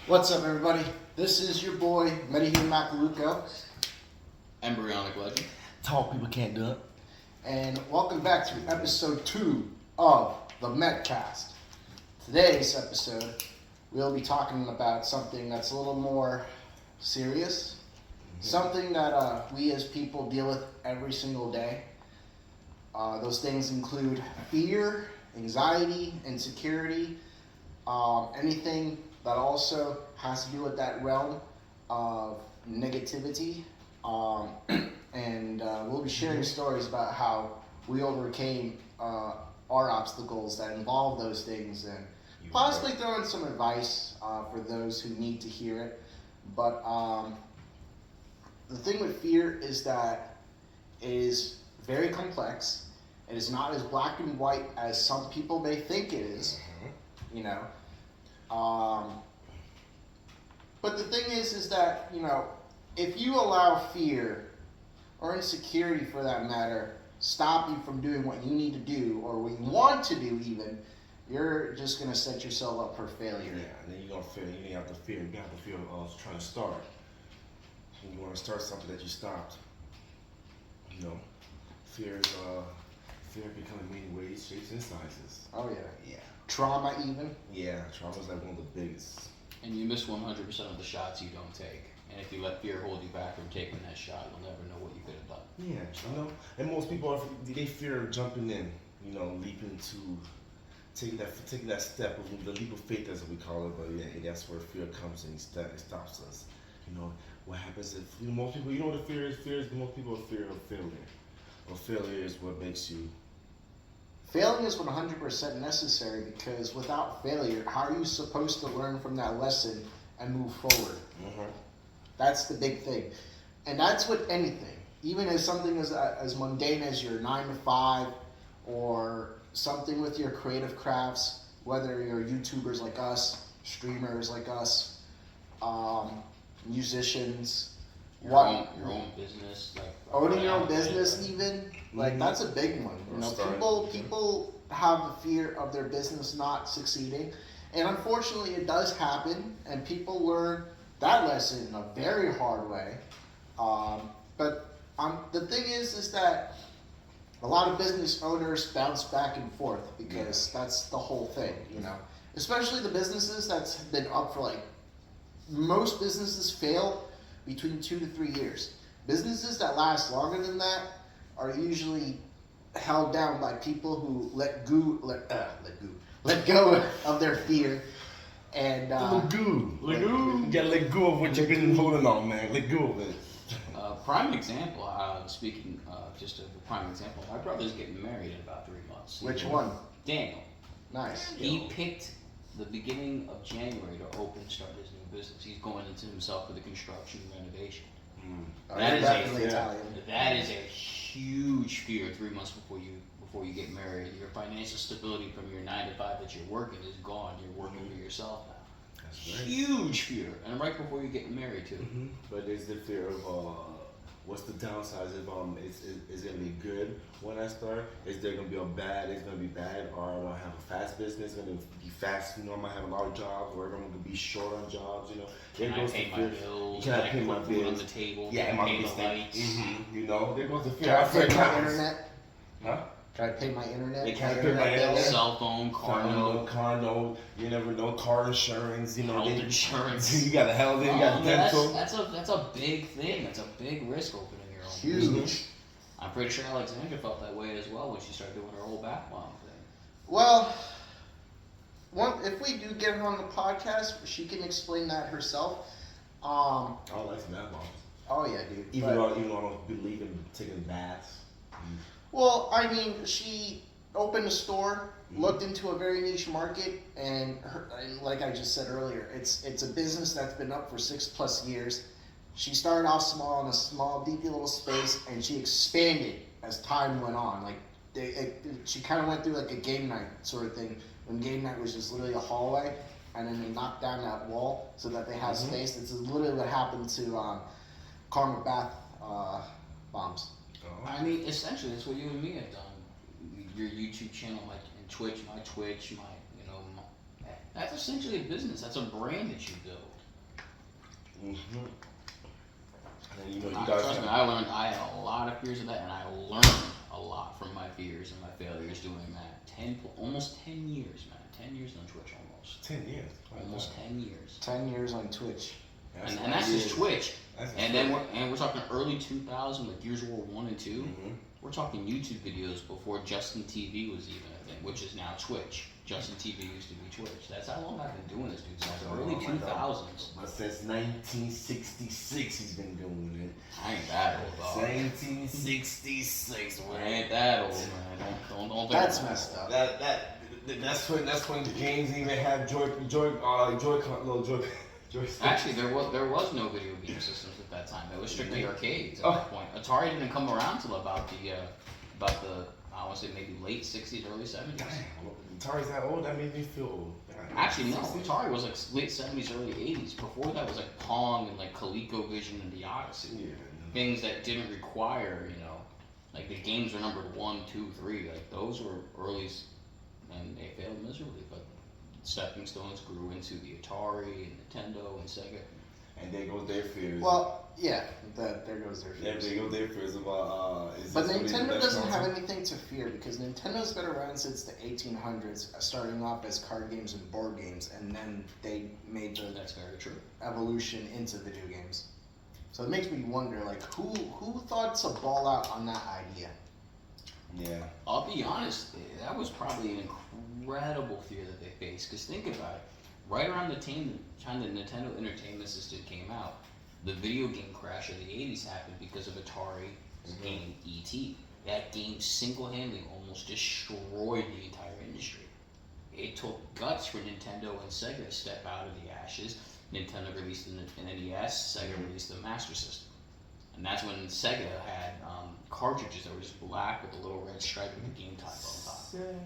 What's up, everybody? This is your boy, Metahuman Embryonic legend. Tallpplcantdunk. and welcome back to episode 2 of the Metcast. Today's episode, we'll be talking about something that's a little more serious, something that we as people deal with every single day. Those things include fear, anxiety, insecurity, anything that also has to do with that realm of negativity. And we'll be sharing stories about how we overcame our obstacles that involve those things, and possibly throw in some advice for those who need to hear it. But the thing with fear is that it is very complex. It is not as black and white as some people may think it is, you know. But the thing is that, you know, if you allow fear or insecurity for that matter stop you from doing what you need to do or what you want to do even, you're just going to set yourself up for failure. Yeah, and then you're gonna feel. You have to fear. You have to feel trying to start. And you want to start something that you stopped. You know, fear can come in many ways, shapes, and sizes. Oh, yeah. Yeah. Trauma even. Yeah, trauma's like one of the biggest. And you miss 100% of the shots you don't take. And if you let fear hold you back from taking that shot, you'll never know what you could have done. Yeah, you know, and most people they fear jumping in. You know, leaping to taking that step of the leap of faith, as we call it. But yeah, that's where fear comes in. It stops us. You know, what happens if most people, you know what the fear is? Fear is most people are fear of failure. Or failure is what makes you. Failing is 100% necessary, because without failure, how are you supposed to learn from that lesson and move forward? Mm-hmm. That's the big thing. And that's with anything. Even as something as mundane as your 9 to 5, or something with your creative crafts, whether you're YouTubers like us, streamers like us, musicians, Your own business, like owning your own business even, like that's a big one. You know, people have a fear of their business not succeeding, and unfortunately it does happen, and people learn that lesson in a very hard way. But the thing is that a lot of business owners bounce back and forth, because that's the whole thing, you know. Especially the businesses that's been up for most businesses fail between 2 to 3 years. Businesses that last longer than that are usually held down by people who let go of their fear and Let go. You gotta let go of what you've been holding on, man. Let go of it. Prime example, speaking just of a prime example, my brother's getting married in about 3 months. Which one? Daniel. Nice. He picked the beginning of January to start his new business. He's going into himself for the construction and renovation. That is definitely Italian. That is a huge fear 3 months before you get married. Your financial stability from your 9 to 5 that you're working is gone. You're working for yourself now. That's right. Huge fear, and right before you get married too. Mm-hmm. But there's the fear of what's the downside? Is it gonna be good when I start? Is there gonna be It's gonna be bad, or am I gonna have a fast business? Gonna be fast? You know, I might have a lot of jobs, or I'm gonna be short on jobs. You know, Can I pay my bills? Can I pay my put food on bills the table? Yeah, Can my I pay the business. lights? Mm-hmm. You know, there goes the fear. Can I pay my times. internet? Huh? Can I pay my internet? They can't My pay my bill? internet. Cell phone, Car note, you never know, car insurance, you know. health insurance. You got a health, you got dental. That's a big thing. That's a big risk opening your own Huge. business. I'm pretty sure Alexandra felt that way as well when she started doing her whole back bomb thing. Well, if we do get her on the podcast, she can explain that herself. I like some bath bombs. Oh yeah, dude. Even though I don't believe in taking baths. Well, I mean, she opened a store, looked into a very niche market, and like I just said earlier, it's a business that's been up for 6+ years. She started off small in a small, dinky little space, and she expanded as time went on. She kind of went through like a game night sort of thing, when game night was just literally a hallway, and then they knocked down that wall so that they had space. This is literally what happened to Karma Bath Bombs. I mean, essentially, that's what you and me have done. Your YouTube channel, and Twitch, my That's essentially a business. That's a brand that you build. Mm-hmm. And you know, you Trust me, I had a lot of fears of that, and I learned a lot from my fears and my failures doing that. Almost 10 years, man. 10 years on Twitch, almost. 10 years. Almost 10 years. 10 years on Twitch. And that's just Twitch. We're talking early 2000, like Gears of War 1 and 2. Mm-hmm. We're talking YouTube videos before Justin TV was even a thing, which is now Twitch. Justin TV used to be Twitch. That's how long I've been doing this, dude. Since the early 2000s. But since 1966, he's been doing it. I ain't that old, dog. 1966, man. I ain't that old, man. Don't That's messed up. That's when the games even had Joy-Con. Actually, there was no video game systems at that time. It was strictly arcades at that point. Atari didn't come around till about the I want to say maybe late 60s, early 70s. Damn, Atari's that old? That made me feel old. Actually, no. Atari was like late 70s, early 80s. Before that was like Pong and like ColecoVision and the Odyssey. Yeah. Things that didn't require, like the games were numbered 1, 2, 3. Like those were early, and they failed miserably. But stepping stones grew into the Atari and Nintendo and Sega. And there goes their fears. Well, yeah, there goes their fears. Yeah, there goes their fears about. But Nintendo doesn't have anything to fear because Nintendo's been around since the 1800s, starting off as card games and board games, and then they made the That's very true. evolution into video games. So it makes me wonder, like, who thought to ball out on that idea? Yeah. I'll be honest, that was probably an incredible fear that they faced. Because think about it, right around the time the Nintendo Entertainment System came out, the video game crash of the 80s happened because of Atari's game E.T. That game single-handedly almost destroyed the entire industry. It took guts for Nintendo and Sega to step out of the ashes. Nintendo released an NES, Sega released the Master System. And that's when Sega had cartridges that were just black with a little red stripe with the game type on top. Sega.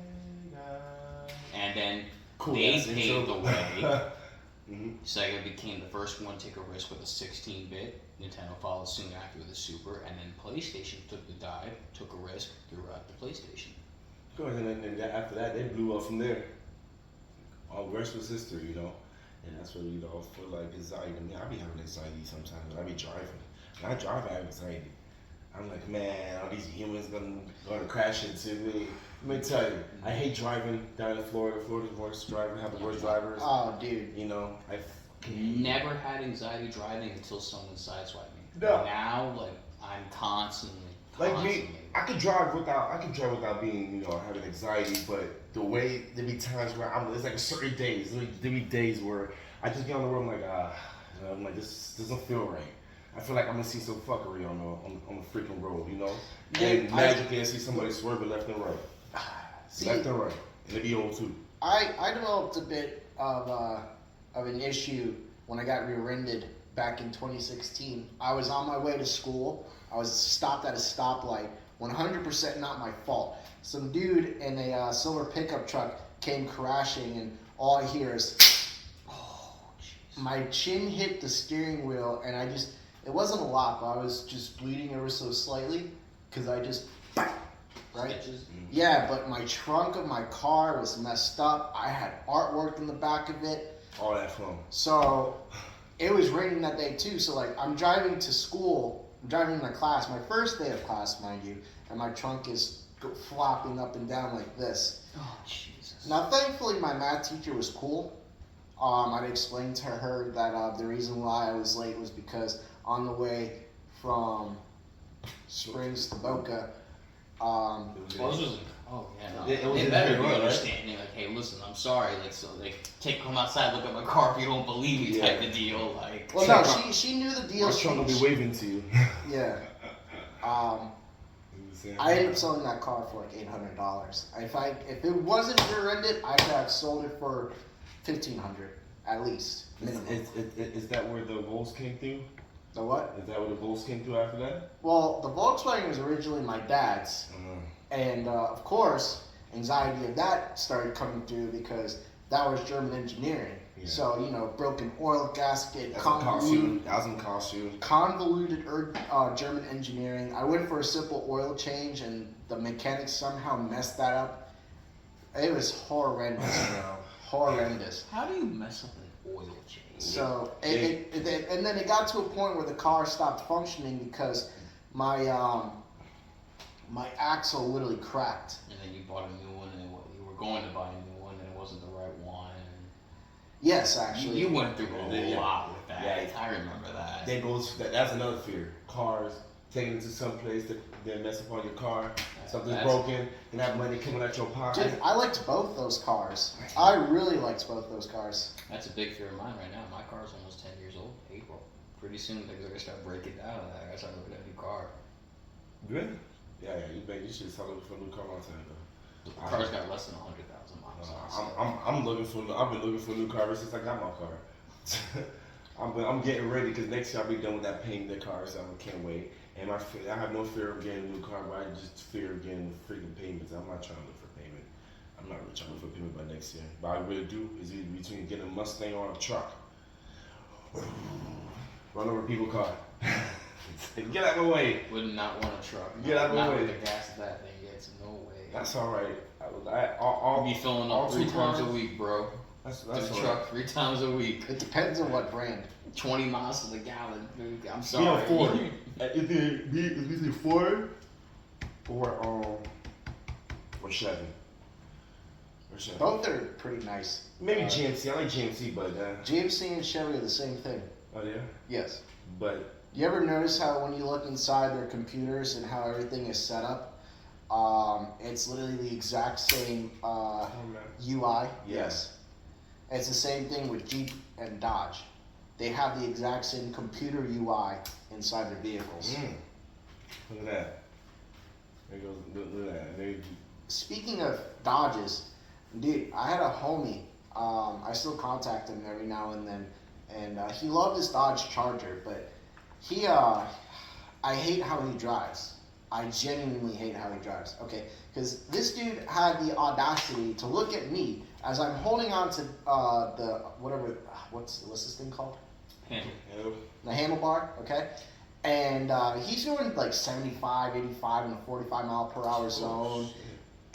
And then Cool, they paved the way. Mm-hmm. Sega became the first one to take a risk with a 16-bit. Nintendo followed soon after with the Super, and then PlayStation took the dive, took a risk, threw out the PlayStation. Go ahead, and after that, they blew up from there. All the rest was history, And that's what, I feel like anxiety. I mean, I be having anxiety sometimes when I be driving. When I drive, I have anxiety. I'm like, man, all these humans gonna crash into me. Let me tell you, I hate driving down in Florida. Florida's the worst driver, have the worst drivers. Oh, dude. I Never had anxiety driving until someone sideswiped me. No. Now, like, I'm constantly. Like me, I could drive without being, having anxiety, but the way there be times where it's like certain days, there be days where I just get on the road, I'm like, this doesn't feel right. I feel like I'm gonna see some fuckery on the freaking road, And magically I see somebody swerving left and right. Left and right. And it be old too. I developed a bit of an issue when I got rear-ended back in 2016. I was on my way to school. I was stopped at a stoplight. 100% not my fault. Some dude in a silver pickup truck came crashing, and all I hear is, my chin hit the steering wheel, and it wasn't a lot, but I was just bleeding ever so slightly, because I just, right? Sketches. Yeah, but my trunk of my car was messed up. I had artwork in the back of it. All that fun. So, it was raining that day too, so I'm driving to school. I'm driving to class, my first day of class, mind you, and my trunk is flopping up and down like this. Oh, Jesus. Now, thankfully, my math teacher was cool. I'd explained to her that the reason why I was late was because on the way from Springs to Boca, They better be understanding, like, hey, listen, I'm sorry, come outside, look at my car if you don't believe me, type of deal, like. Well, no, she knew the deal. My trunk will be waving to you. Yeah. I ended up selling that car for like $800. If it wasn't rear-ended, I could have sold it for $1,500 at least minimum. Is that where the Volks came through? The what? Is that where the Volks came through after that? Well, the Volkswagen was originally my dad's, and of course, anxiety of that started coming through because that was German engineering. Yeah. So broken oil gasket, convoluted German engineering. I went for a simple oil change, and the mechanics somehow messed that up. It was horrendous, bro. horrendous. How do you mess up an oil change? So, and then it got to a point where the car stopped functioning because my axle literally cracked. And then you bought a new one, and you were going to buy a new one, and it wasn't the right one. Yes, actually. You went through a lot with that. Yeah. I remember that. That's another fear. Cars, taking it to some place that they mess up on your car, something's broken, and have money coming out your pocket. Dude, I liked both those cars. I really liked both those cars. That's a big fear of mine right now. My car's almost 10 years old, April. Pretty soon things are going to start breaking down, and I got to start looking at a new car. Good? Yeah, you should start looking for a new car a long time ago. The car's got less than 100,000 miles on it. I've been looking for a new car ever since I got my car. I'm getting ready because next year I'll be done with that painting the car, so I can't wait. And I have no fear of getting a new car, but I just fear of getting freaking payments. I'm not trying to look for payment. I'm not really trying to look for payment by next year. But I really do is either between getting a Mustang or a truck. Run over people's car. Get out of the way. Would not want a truck. Get out of the not way. with the gas that thing gets. No way. That's all right. I'll be filling up 3 times a week, bro. That's To all the right. truck 3 times a week. It depends on what brand. 20 miles to the gallon, dude. I'm Be sorry. on Ford. It's either Ford or Chevy. Or Chevy. Both are pretty nice. Maybe GMC. I like GMC, but GMC and Chevy are the same thing. oh yeah. Yes. But You ever notice how when you look inside their computers and how everything is set up, it's literally the exact same UI? Yes. It's the same thing with Jeep and Dodge. They have the exact same computer UI inside their vehicles. Look at that. There goes. Look at that. Speaking of Dodges, dude, I had a homie. I still contact him every now and then, and he loved his Dodge Charger, but I hate how he drives. I genuinely hate how he drives. Okay, because this dude had the audacity to look at me as I'm holding on to what's this thing called? Handle. The handlebar, okay? And he's doing like 75, 85 in a 45 mile per hour zone,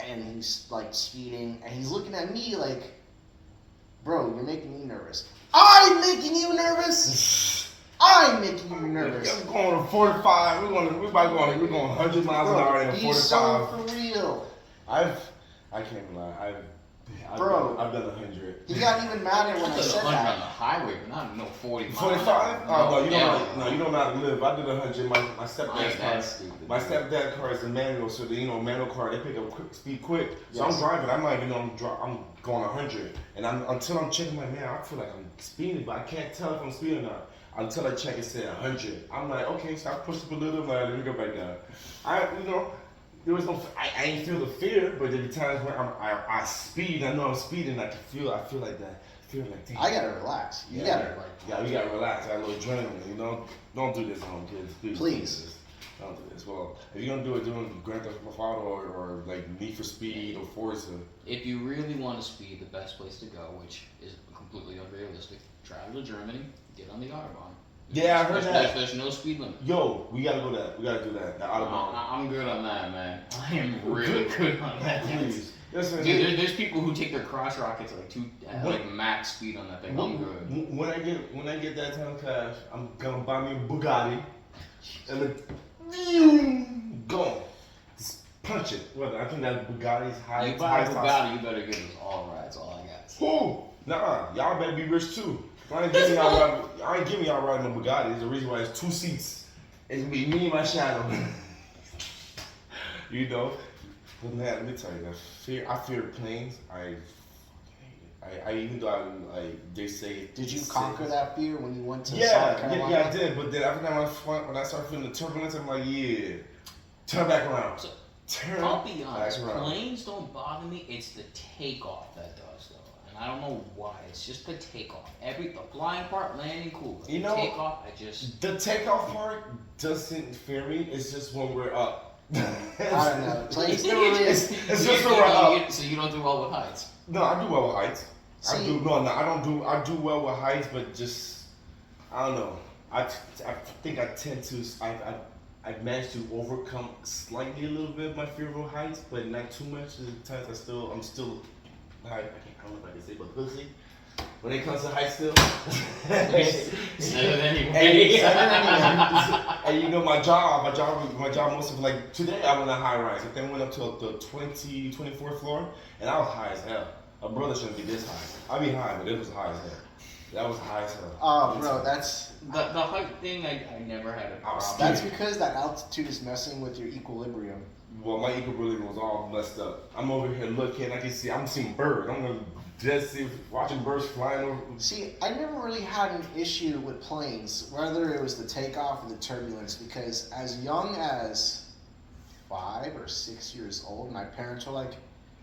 and he's like speeding, and he's looking at me like, bro, you're making me nervous. I'm making you nervous? I'm making you nervous. I'm going to 45. We're going 100 miles an hour in a 45. He's so for real. I can't lie. I've done 100. He got even madder when I said 100 on the that. highway, but not no 40 miles. 45? Oh no, you Yeah. don't know how to live. I did 100. My I stepdad's ain't car. that stupid. My stepdad car is a manual, so manual car they pick up speed quick. So Yes. I'm driving. I'm not even know I'm going 100, and until I'm checking my man, I feel like I'm speeding, but I can't tell if I'm speeding or not until I check it said 100. I'm like, okay, so I pushed up a little bit. Let me go back down. There was no. I ain't feel the fear, but there be times where I speed. I know I'm speeding. I feel like that. Damn. I gotta relax. You gotta You gotta relax. I got a little adrenaline. Don't do this at home, kids. Please. Don't do this. Well, if you're gonna do it, do it Grand Theft Auto or like Need for Speed or Forza. If you really want to speed, the best place to go, which is completely unrealistic, travel to Germany, get on the Autobahn. Yeah, I heard that. There's no speed limit. Yo, we gotta go that. We gotta do that. The Autobahn. I'm good on that, man. I am really good on that. Please. Listen, Dude, there's people who take their cross rockets like max speed on that thing. I'm good. When I get that time cash, I'm gonna buy me a Bugatti and then go. Just punch it. Well, I think that Bugatti's high. You buy a Bugatti, you better give us all rides. All I got. Who? Nah, y'all better be rich too. I ain't giving y'all riding a Bugatti. There's a reason why it's 2 seats. It's gonna be me and my shadow. But man, let me tell you, I fear planes. I even though they say. Did you conquer that fear when you went to South Yeah, Carolina? I did. But then every time when I start feeling the turbulence, I'm like, yeah, turn back around. So, Turn I'll be honest, back around. planes don't bother me. It's the takeoff that does, though. And I don't know why. It's just the takeoff. The flying part, landing, cool. But the takeoff, The takeoff part doesn't fear me. It's just when we're up. I don't know. Planes never It's really. just when we're up. So you don't do well with heights? No, I do well with heights. See, I do well with heights, but just I don't know. I think I tend to. I've managed to overcome slightly a little bit my fear of heights, but not too much. There's times I'm still I don't know if I can say, but pussy. When it comes to height still. Said it anyway. And you know my job most of like today I went on high rise. I then went up to the 24th floor and I was high as hell. A brother shouldn't be this high. I mean high, but it was high as hell. That was high as hell. Oh, bro, that's the height thing. I never had a problem. that's because that altitude is messing with your equilibrium. Well, my equilibrium was all messed up. I'm over here looking. I'm seeing birds. I'm gonna just see watching birds flying over. See, I never really had an issue with planes, whether it was the takeoff or the turbulence, because as young as 5 or 6 years old, my parents were like,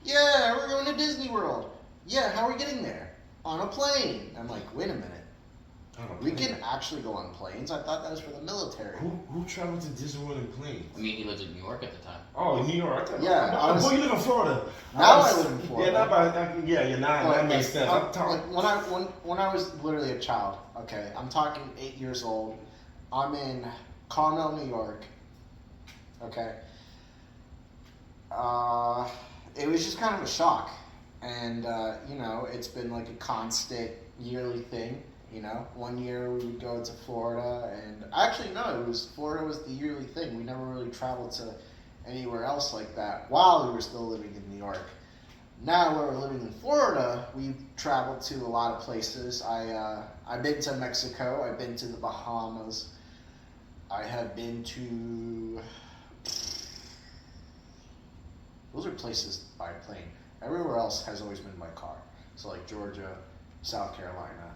"Yeah, we're going to Disney World." "Yeah, how are we getting there?" "On a plane." I'm like, "Wait a minute. We can actually go on planes? I thought that was for the military." Who traveled to Disney World in planes? I mean, he lived in New York at the time. Oh, New York. Yeah, Boy, you live in Florida. Now I live in Florida. That makes sense. When I was literally a child, okay, I'm talking 8 years old. I'm in Carmel, New York. Okay. It was just kind of a shock, and it's been like a constant yearly thing. You know, one year we would go to Florida, and actually no, Florida was the yearly thing. We never really traveled to anywhere else like that while we were still living in New York. Now where we're living in Florida, we've traveled to a lot of places. I've been to Mexico. I've been to the Bahamas. I have been to. Those are places by plane. Everywhere else has always been by car. So like Georgia, South Carolina,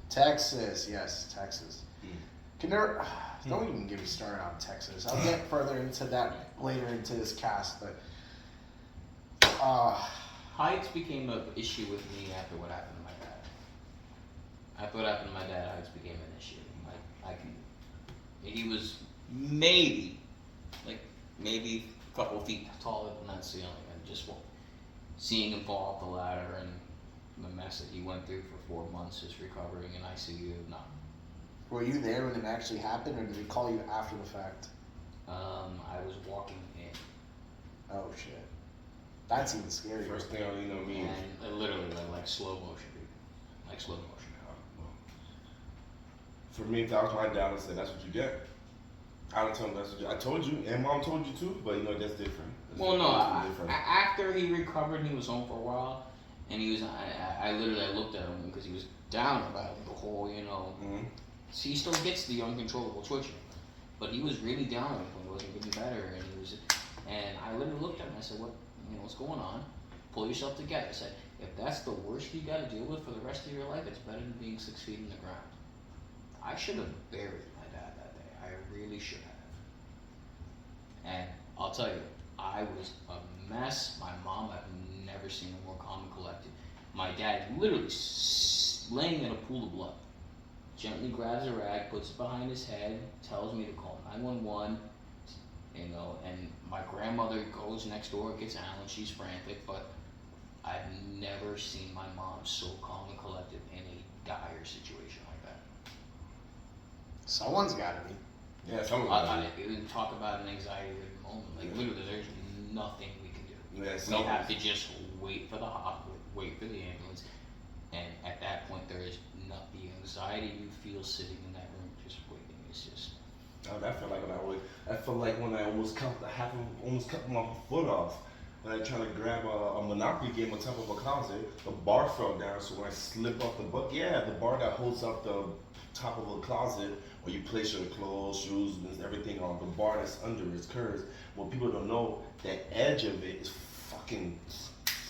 Texas, yes, Texas. Don't even get me started on Texas. I'll get further into that later into this cast, but heights became an issue with me after what happened to my dad. After what happened to my dad, heights became an issue. He was maybe a couple feet taller than that ceiling, and just seeing him fall off the ladder and the mess that he went through for 4 months just recovering in ICU. No. Were you there when it actually happened, or did he call you after the fact? I was walking in. Oh shit, that's even scarier. First thing I me. And literally like slow motion, dude. Like slow motion. For me, if that was my dad, I said that's what you get. I would tell him that's what I told you, and mom told you too. But that's different. After he recovered, he was home for a while. And he was, I looked at him because he was down about the whole, Mm-hmm. So he still gets the uncontrollable twitching, but he was really down when he wasn't getting better, and I literally looked at him and I said, what's going on? Pull yourself together. I said, if that's the worst you got to deal with for the rest of your life, it's better than being 6 feet in the ground. I should have buried my dad that day. I really should have. And I'll tell you, I was a mess. My mom, I've never seen her more calm and collected. My dad literally laying in a pool of blood. Gently grabs a rag, puts it behind his head, tells me to call 911, and my grandmother goes next door, gets Alan, she's frantic, but I've never seen my mom so calm and collected in a dire situation like that. Someone's gotta be. Yeah, someone's gotta be. We talk about an anxiety-ridden moment. Literally, there's nothing we can do. Yeah, we have to just wait for the ambulance, and at that point, there is not the anxiety you feel sitting in that room just waiting. It's just. Oh, that felt like when I almost cut my foot off. When I tried to grab a Monopoly game on top of a closet, the bar fell down. So when I slipped off the the bar that holds up the top of a closet where you place your clothes, shoes, and everything on, the bar that's under is curves. What people don't know, that edge of it is fucking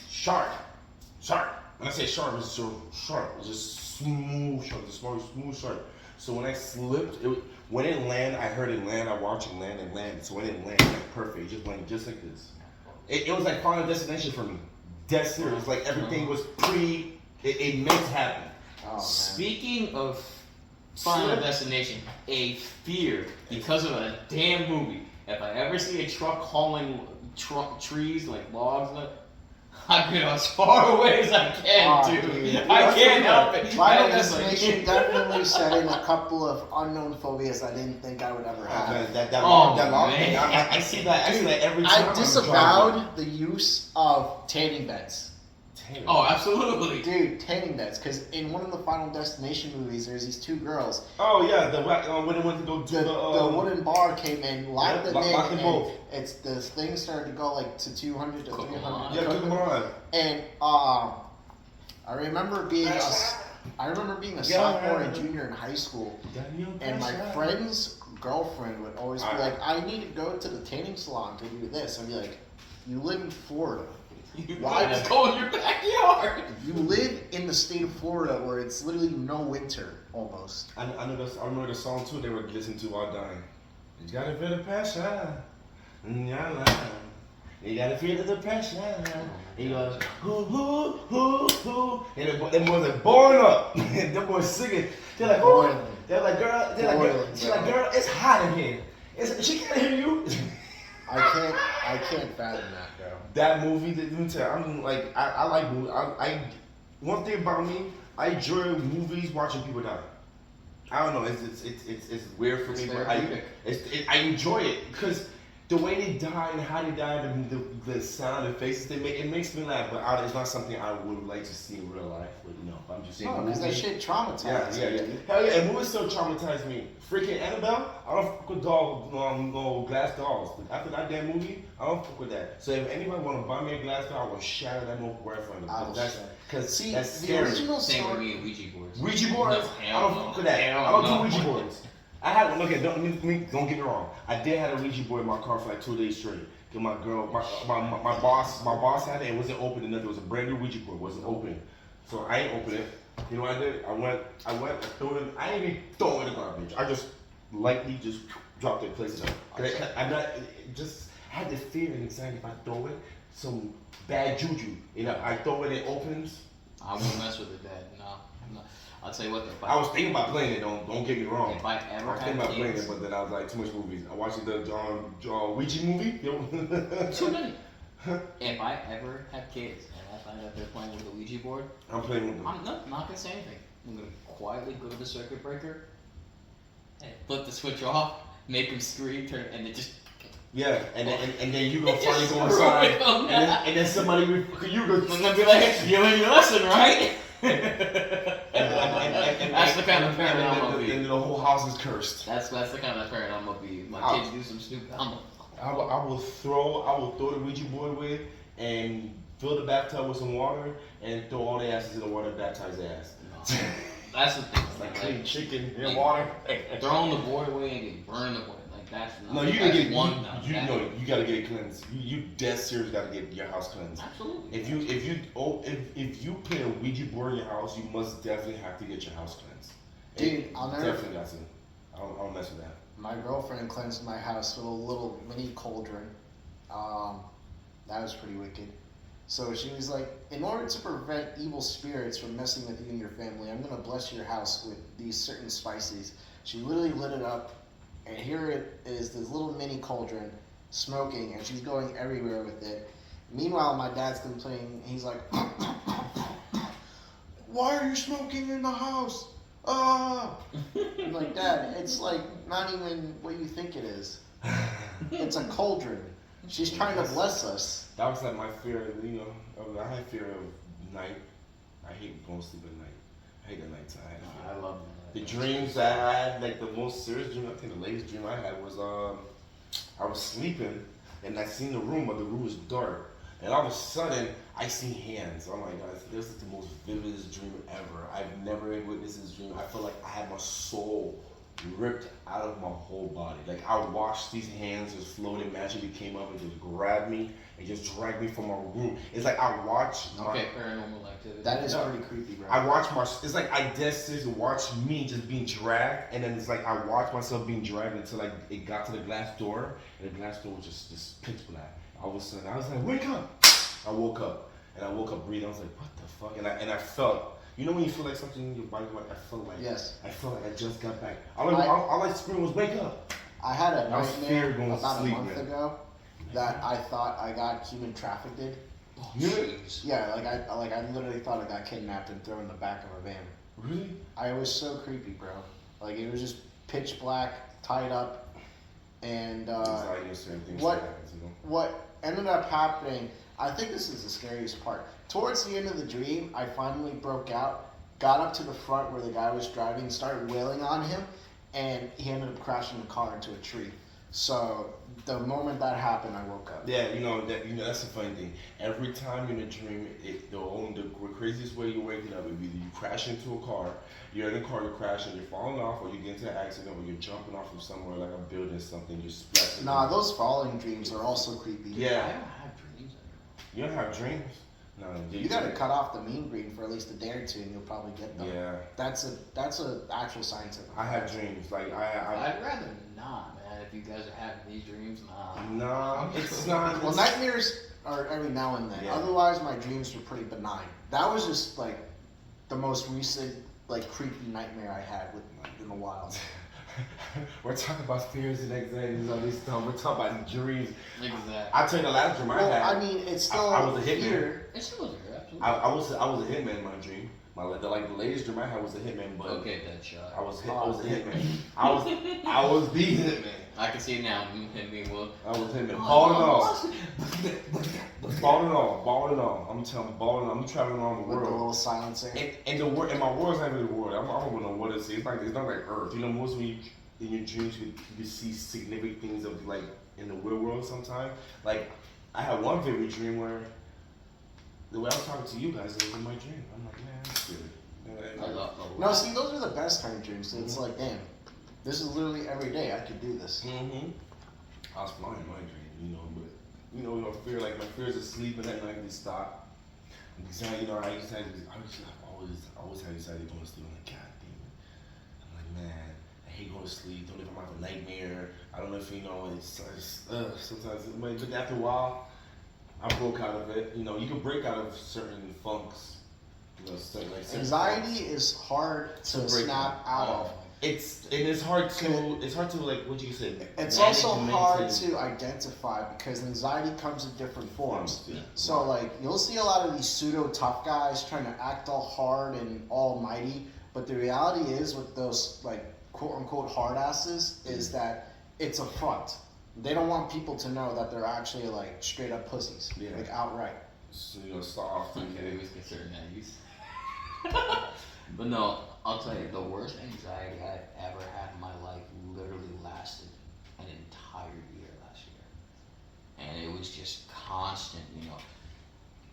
sharp. When I say sharp, it's so sharp. It's just smooth sharp. It's smooth sharp. So when I slipped, when it landed, I heard it land. I watched it land and land. So when it landed, like perfect. It just landed just like this. It was like Final Destination for me. Dead serious. Like everything was it meant to happen. Oh, man. Speaking of Final Destination, a fear because of a damn movie. If I ever see a truck hauling trees like logs, I get as far away as I can, dude. I can't help it. Final Destination definitely set in a couple of unknown phobias I didn't think I would ever have. Man, that long thing. I see that. I see that every time. I disavowed the use of tanning beds. Tanning. Oh, absolutely. Dude, tanning beds. Because in one of the Final Destination movies, there's these two girls. Oh yeah, when they went to go do The wooden bar came in, locked them in, locked them both. It's the thing started to go like to 200 to 300. Yeah, cook them on. And I remember being a sophomore and junior in high school, and my friend's girlfriend would always be like, "I need to go to the tanning salon to do this." I'd be like, "You live in Florida. Why just go in your backyard? You live in the state of Florida where it's literally no winter almost." I remember the song too. They were listening to while dying. You gotta feel the pressure. You gotta feel the pressure. He goes, hoo, hoo, hoo, hoo. And them boys are boring up. Them boys singing. They're like, oh. They're like, girl. She's like, girl, it's hot in here. She can't hear you. I can't fathom that, bro. That movie, let me tell you, I'm like, I like movies. One thing about me, I enjoy movies watching people die. I don't know, it's weird for me, but I enjoy it because the way they die and how they die, the sound and faces they make, it makes me laugh. But it's not something I would like to see in real life. But I'm just saying. Because that shit traumatized. Yeah. Hell yeah, and movies still traumatize me. Freaking Annabelle, I don't fuck with glass dolls. After that damn movie, I don't fuck with that. So if anybody want to buy me a glass doll, I will shatter that movie right in front of them. Because that's scary. Original Same with me and Ouija boards. Ouija boards? No, I don't fuck with that. I don't do Ouija boards. I had one. Okay, don't get me wrong. I did have a Ouija board in my car for like 2 days straight. Cause my boss had it. It wasn't open enough. It was a brand new Ouija board. It wasn't open, so I ain't open it. You know what I did? I went. I threw it. I didn't even throw it in the garbage. I just lightly just dropped it, placed it up. I'm not just had the fear and anxiety if I throw it, some bad juju. You know, I throw it, it opens. I won't mess with it, Dad. No. I'll tell you what. I was thinking about playing it. Don't get me wrong. If I ever I was thinking about had playing kids, it, but then I was like, too much movies. I watched the Ouija movie. too many. If I ever have kids and I find out they're playing with a Ouija board, I'm playing with them. I'm not gonna say anything. I'm gonna quietly go to the circuit breaker, flip the switch off, make them scream, turn, and then just. Yeah, and then you gonna finally go inside, and then somebody you go. I'm gonna be like, you learned your lesson, right? That's the kind of parent I'm gonna be. And the whole house is cursed. That's the kind of parent I'm gonna be. My kids do some stupid. I will throw the Ouija board away and fill the bathtub with some water and throw all the asses in the water and baptize the ass. No. That's the thing. Like clean chicken in water. Throwing the board away and get burned away. Like that's not. No, you gotta get one. you gotta get it cleansed. You dead serious gotta get your house cleansed. Absolutely. If you put a Ouija board in your house, you must definitely have to get your house cleansed. Dude, I'll never. Definitely got to. I don't mess with that. My girlfriend cleansed my house with a little mini cauldron. That was pretty wicked. So she was like, in order to prevent evil spirits from messing with you and your family, I'm going to bless your house with these certain spices. She literally lit it up, and here it is, this little mini cauldron, smoking, and she's going everywhere with it. Meanwhile, my dad's complaining, he's like, why are you smoking in the house? I'm like, Dad, it's like not even what you think it is. It's a cauldron. She's trying to bless us. That was like my fear, I had fear of night. I hate going to sleep at night. I hate the nighttime. I love the dreams I had, like the most serious dream, I think the latest dream I had was I was sleeping and I seen the room, but the room was dark. And all of a sudden, I see hands. Oh my God, this is the most vividest dream ever. I've never witnessed this dream. I feel like I had my soul ripped out of my whole body. Like I watched these hands just floating, magically came up and just grabbed me and just dragged me from my room. It's like I watched paranormal activity. That is pretty creepy, bro. I watched it's like I seriously watched me just being dragged, and then it's like I watched myself being dragged until like it got to the glass door, and the glass door was just pitch black. All of a sudden, I was like, wake up! I woke up, and I woke up breathing. I was like, what the fuck? And I felt. You know when you feel like something in your body, like I felt like I felt like I just got back. All I screamed was wake up. I had a nightmare about sleep, a month ago that I thought I got human trafficked. Oh, yeah, like I literally thought I got kidnapped and thrown in the back of a van. Really? I was so creepy, bro. Like it was just pitch black, tied up, and what ended up happening I think this is the scariest part. Towards the end of the dream, I finally broke out, got up to the front where the guy was driving, started wailing on him, and he ended up crashing the car into a tree. So the moment that happened, I woke up. Yeah, that's the funny thing. Every time in a dream, the craziest way you're waking up is either you crash into a car, you're in a car, you're crashing, you're falling off, or you get into an accident, or you're jumping off from somewhere like a building, something, you're splashing. Nah, those falling dreams are also creepy. I Yeah. don't have dreams anymore. You don't have dreams? No. You gotta cut off the mean dream for at least a day or two, and you'll probably get them. Yeah. That's a actual scientific. I have dreams. Like, I'd rather not, man. If you guys are having these dreams, nah. No, it's not. Well, nightmares are every now and then. Yeah. Otherwise, my dreams were pretty benign. That was just like the most recent, like, creepy nightmare I had in the wild. We're talking about fears and anxieties and all this stuff. We're talking about dreams. Exactly. I tell you the last dream I Well, had. I mean, it's still I was a hitman. fear. It's still there, absolutely. I was a hitman in my dream. The latest dream I had was a hitman, but Okay, Deadshot. I was a hitman. I was the hitman. I can see it now. Hit me, Will. I was hitman. Balling all. I'm telling you, balling all. I'm traveling around the With the world. little silencer. And the world, and my world's not really the world. I don't know what it is. It's not like Earth. You know, most when you in your dreams you see significant things of like in the real world sometimes. Like I had one vivid dream where the way I was talking to you guys, it was in my dream. I'm like, man, that's good. I love No, see, those are the best kind of dreams. It's like, damn, this is literally every day I could do this. Mm-hmm. I was flying in my dream, but fear, like my fears of sleeping at night, they stop. Anxiety, I always have anxiety going to sleep. I'm like, God damn it. I'm like, man, I hate going to sleep. Don't know if I'm having a nightmare. I don't know if it's sometimes. But after a while, I broke out of it. You can break out of certain funks. Certain Anxiety is hard to snap out of. It's hard to like what you said. It's also hard to identify because anxiety comes in different forms. Yeah. So like you'll see a lot of these pseudo tough guys trying to act all hard and almighty, but the reality is with those like quote unquote hard asses is that it's a front. They don't want people to know that they're actually like straight up pussies, like outright. So, soft. Okay, we was considered nice. But no, I'll tell you, the worst anxiety I've ever had in my life literally lasted an entire year last year. And it was just constant,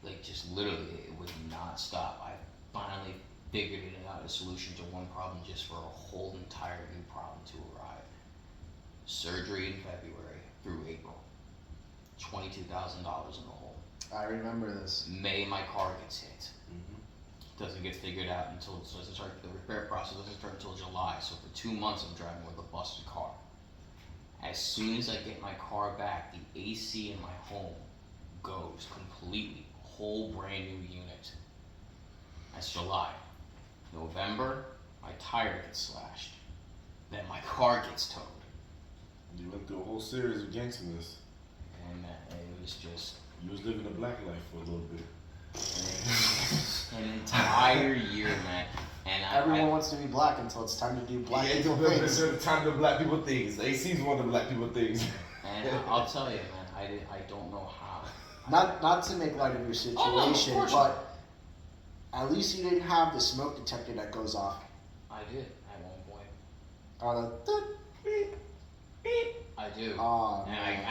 like just literally, it would not stop. I finally figured it out, a solution to one problem just for a whole entire new problem to arrive. Surgery in February through April. $22,000 in the hole. I remember this. May, my car gets hit. Doesn't get figured out until the repair process doesn't start until July. So for 2 months I'm driving with a busted car. As soon as I get my car back, the AC in my home goes completely, whole brand new unit. That's July. November, my tire gets slashed. Then my car gets towed. You went through a whole series of gangsterness. And it was just You was living a black life for a little bit. an entire year, man. And Everyone wants to be black until it's time to do black people it's things. the time to black people things. AC's one of the black people things. And I'll tell you, man, I don't know how. Not to make light of your situation, course but at least you didn't have the smoke detector that goes off. I did at one point. I do. And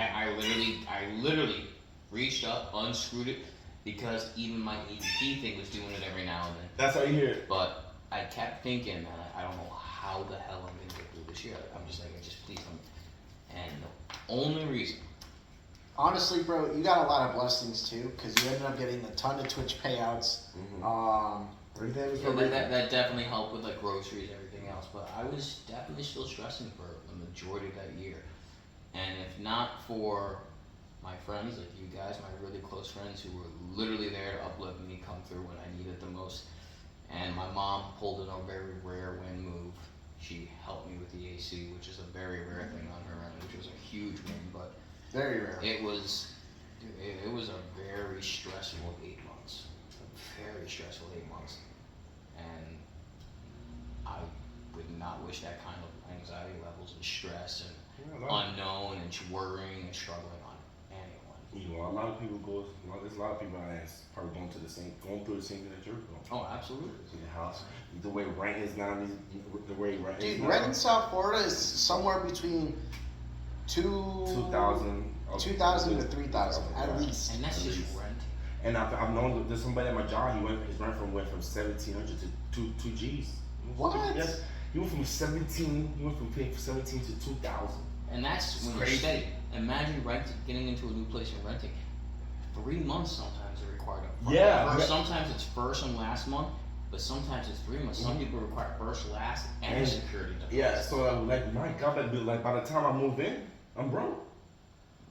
I literally reached up, unscrewed it, because even my ADP thing was doing it every now and then. That's how you hear it. But I kept thinking, man, I don't know how the hell I'm gonna get through this year. I'm just like, just please come. And the only reason. Honestly, bro, you got a lot of blessings too, because you ended up getting a ton of Twitch payouts. Everything was That definitely helped with like groceries, everything else. But I was definitely still stressing for the majority of that year. And if not for my friends, like you guys, my really close friends who were literally there to uplift me, come through when I needed the most. And my mom pulled in a very rare win move. She helped me with the AC, which is a very rare thing on her end, which was a huge win, but very rare. it was a very stressful 8 months. A very stressful 8 months. And I would not wish that kind of anxiety levels and stress and unknown and worrying and struggling on anyone. a lot of people go. There's a lot of people probably going through the same thing that you're going. Oh, absolutely. In the house, the way rent is now, the way rent is Dude, now. rent in South Florida is somewhere between 2,000 to 3,000 at least. And that's At just least. rent. And I've known there's somebody at my job. His rent went from 1,700 to two G's. What? Yes. He went from paying 17 to 2,000. And that's when Crazy. you stay. Imagine getting into a new place and renting. 3 months sometimes are required up front. Yeah. Or sometimes it's first and last month, but sometimes it's 3 months. Some people require first, last, and security deposit. Yeah. So like my God, that'd be like by the time I move in, I'm broke.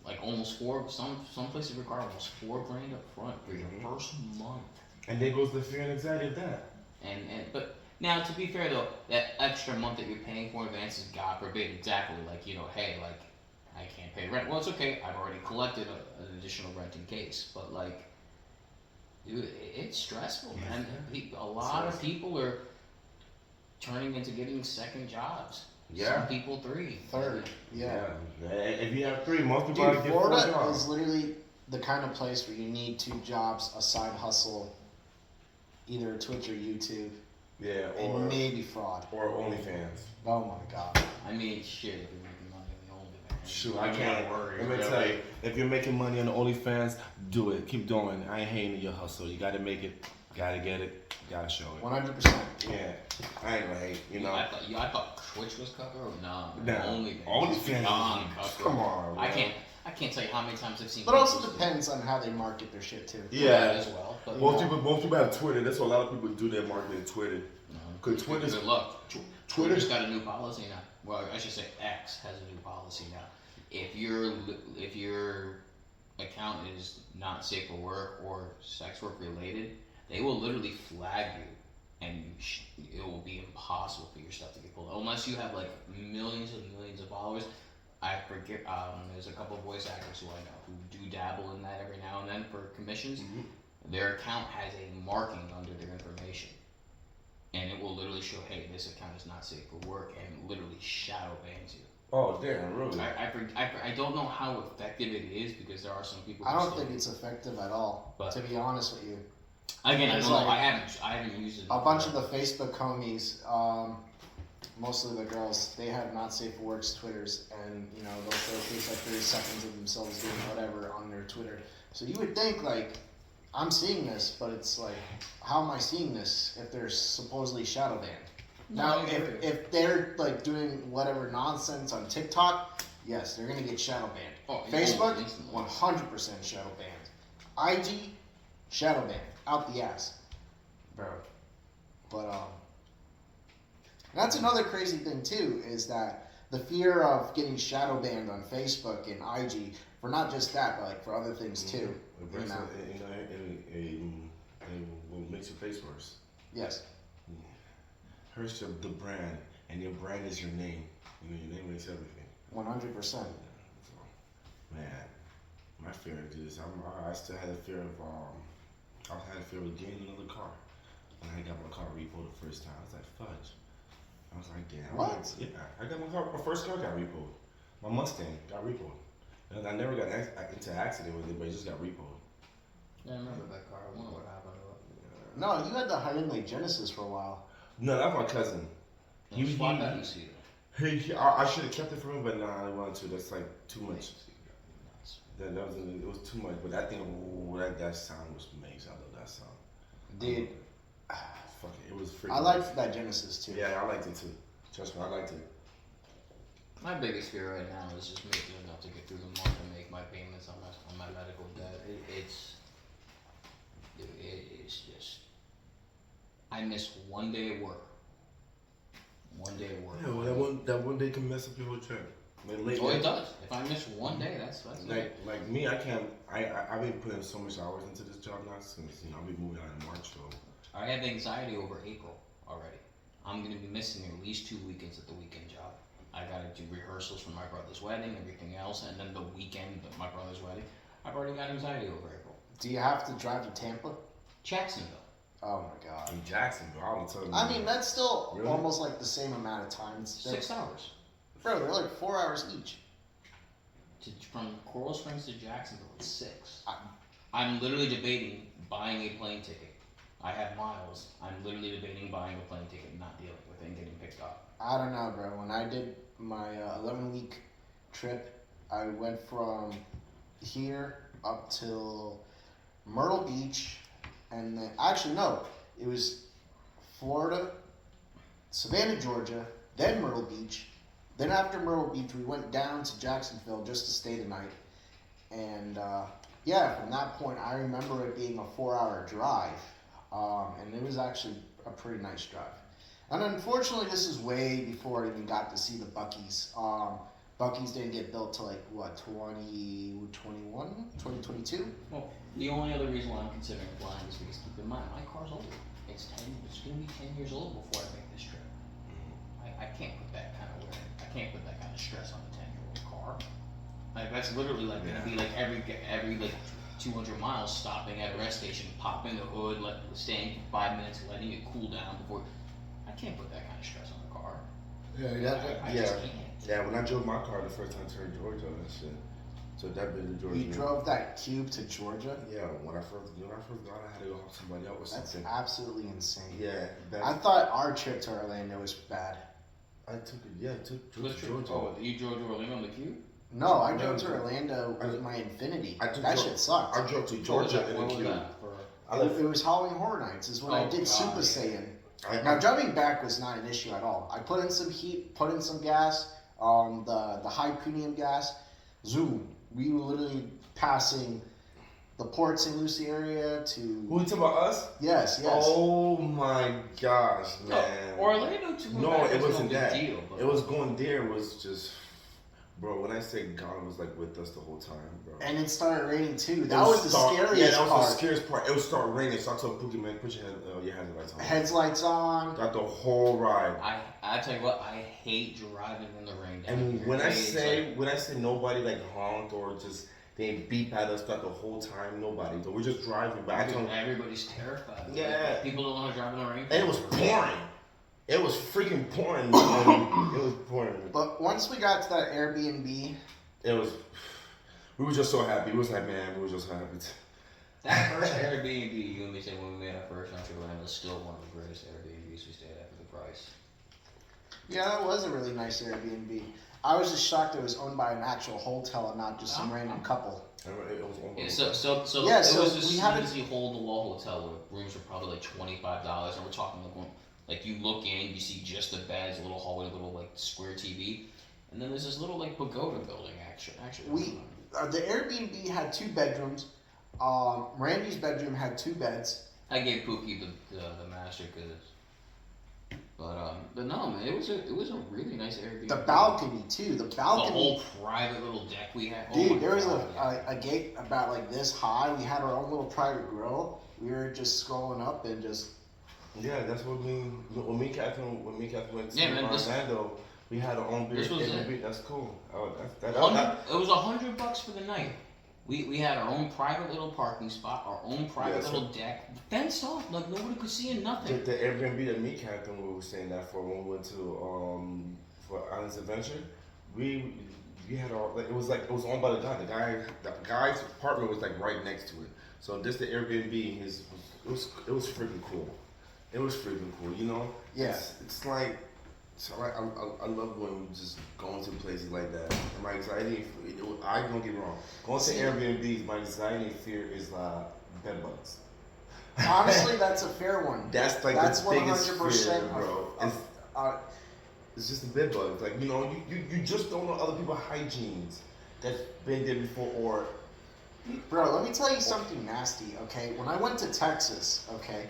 Like almost some places require almost $4,000 up front for your first month. And there goes the fear and anxiety of that. But now to be fair though, that extra month that you're paying for in advance is God forbid exactly like hey like I can't pay rent. Well, it's okay. I've already collected an additional rent in case. But like, dude, it's stressful, man. A lot of people are turning into getting second jobs. Yeah. Some people 3. Third, yeah. If you have 3, most people Dude, get 4 Florida jobs. is literally the kind of place where you need 2 jobs, a side hustle, either Twitch or YouTube, Yeah, and maybe fraud. or OnlyFans. Oh my God. I mean, shit, if you're making money on the OnlyFans. Shoot, you I gotta can't. worry, Let me really. tell you, if you're making money on the OnlyFans, do it. Keep doing. I ain't hating your hustle. You gotta make it. Gotta get it. Gotta show it. 100%. Yeah, I ain't gonna hate. You know. I thought Twitch was covered. Nah, OnlyFans. OnlyFans. Come on. I man. can't tell you how many times I've seen. But also people depends on how they market their shit too. Yeah. as well. But Most people have Twitter. That's what a lot of people do their marketing Twitter. Cause Twitter's good luck. Twitter's got a new policy now. Well, I should say X has a new policy now. If your account is not safe for work or sex work related, they will literally flag you, and it will be impossible for your stuff to get pulled unless you have like millions and millions of followers. I forget. There's a couple of voice actors who I know who do dabble in that every now and then for commissions. Mm-hmm. Their account has a marking under their information. And it will literally show, hey, this account is not safe for work, and literally shadow bans you. Oh damn, really? I don't know how effective it is because there are some people. I don't think it's effective at all. But- to be honest with you, Again, I It's don't know. like I haven't used it. a bunch of the Facebook homies, mostly the girls, they have not safe for works Twitters, and they'll showcase like 30 seconds of themselves doing whatever on their Twitter. So you would think like, I'm seeing this, but it's like, how am I seeing this if they're supposedly shadow banned? Now, if they're like doing whatever nonsense on TikTok, yes, they're gonna get shadow banned. Oh, Facebook, instantly. 100% shadow banned. IG, shadow banned, out the ass, bro. But that's another crazy thing too, is that the fear of getting shadow banned on Facebook and IG for not just that, but like for other things too. It breaks it will make your face worse. Yes. Hurts the brand, and your brand is your name. Your name makes everything. 100%. So, man, my fear is I still had a fear of getting another car. When I got my car repoed the first time, I was like, fudge. I was like, damn. What? Yeah, I got my first car got repoed. My Mustang got repoed. And I never got into an accident with it, but it just got repoed. Yeah, I remember that car. I wonder what happened to it. No, you had the Hyundai Genesis for a while. No, that's my cousin. Swap that and see it. I should have kept it for him, but nah, I didn't want to. That's like too much. It was too much. But that thing, that sound was amazing. I love that sound. Dude, Fuck it, it was freaking. I liked that Genesis too. Yeah, I liked it too. Trust me, I liked it. My biggest fear right now is just making enough to get through the month and make my payments on my medical debt. It's just, I miss one day of work. One day of work. Yeah, well, that one day can mess up your whole trip. Oh, it does. If I miss one day, that's like me. I can't. I've been putting so much hours into this job now since I'll be moving out in March. So I have anxiety over April already. I'm gonna be missing at least 2 weekends at the weekend job. I gotta do rehearsals for my brother's wedding, everything else, and then the weekend of my brother's wedding. I've already got anxiety over April. Do you have to drive to Tampa? Jacksonville. Oh my God. in Jacksonville, I was telling you. I mean, that's still Really? almost like the same amount of time. 6 hours. Bro, they're like 4 hours each. from Coral Springs to Jacksonville, it's 6. I'm literally debating buying a plane ticket. I have miles. I'm literally debating buying a plane ticket, not dealing with it and getting picked up. I don't know, bro. When I did my 11-week trip, I went from here up till Myrtle Beach, and then actually no, it was Florida, Savannah, Georgia, then Myrtle Beach. Then after Myrtle Beach, we went down to Jacksonville just to stay the night. And from that point, I remember it being a 4-hour drive. And it was actually a pretty nice drive. And unfortunately, this is way before I even got to see the Buc-ee's. Buc-ee's didn't get built till 2022? Well, the only other reason why I'm considering flying is because keep in mind, my car's old. It's going to be 10 years old before I make this trip. I can't put that kind of stress on a 10-year-old car. Like that's literally like gonna be like every 200 miles stopping at a rest station, popping the hood, staying for 5 minutes, letting it cool down before. I can't put that kind of stress on the car. I just can't. Yeah, when I drove my car the first time to Georgia, that shit. So that bit of Georgia. You drove that Cube to Georgia? Yeah, when I first got, I had to go help somebody out with That's something. absolutely insane. Yeah, I thought our trip to Orlando was bad. I took it. Took to Georgia. Oh, you drove to Orlando on the Cube? No, I drove to Orlando with my Infinity. That shit sucked. I drove to Georgia in the Cube. It was Halloween Horror Nights. Is when I did Super Saiyan. Now driving back was not an issue at all. I put in some heat, put in some gas, the high premium gas. Zoom. We were literally passing the Port St. Lucie area to. Who you talking about us? Yes. Oh my gosh, man. Orlando to No, it wasn't no that. Deal, it was going there. It was just, bro. When I say God was like with us the whole time, bro. And it started raining too. That was the scariest part. Yeah, that was the scariest part. It would start raining. So I told Pookie, man, put your headlights on. Headlights on. Got the whole ride. I tell you what, I hate driving in the rain. And when I say nobody like honked or just they beep at us throughout the whole time, nobody. So we're just driving. But everybody's terrified. Yeah. People don't want to drive in the rain. And it was pouring. It was freaking pouring. It was pouring. But once we got to that Airbnb, we were just so happy. We was like, man, we were just happy. That first Airbnb you and me said when we made our first run to Orlando was still one of the greatest Airbnbs we stayed at for the price. Yeah, that was a really nice Airbnb. I was just shocked it was owned by an actual hotel and not just some random couple. It was owned by it was just a hole-in-the-wall hotel where rooms were probably like $25, and we're talking like you look in, you see just the beds, a little hallway, a little like square TV, and then there's this little like pagoda building. Actually, the Airbnb had 2 bedrooms. Randy's bedroom had 2 beds. I gave Pookie the master because. But no, man, it was a really nice Airbnb. The balcony too. The balcony. The whole private little deck we had. Dude, there was a gate about like this high. We had our own little private grill. We were just scrolling up and just. Yeah, that's what when me and Catherine went to Orlando, we had our own beer. That's cool. It was $100 for the night. We had our own private little parking spot, our own private little deck, fenced off, like nobody could see in nothing. The Airbnb that me and Catherine were saying that for when we went to for Islands Adventure, we had our it was owned by the guy. The guy's apartment was like right next to it. So this the Airbnb. It was freaking cool. It was freaking cool. You know. Yeah. It's like. So I love when we just going to places like that. And my anxiety, I don't get me wrong. Going to Airbnbs, my anxiety and fear is bed bugs. Honestly, that's a fair one. That's the biggest 100% fear, bro. It's just the bed bugs. Like, you know, you just don't know other people's hygienes that's been there before or. Bro, let me tell you something nasty, okay? When I went to Texas, okay,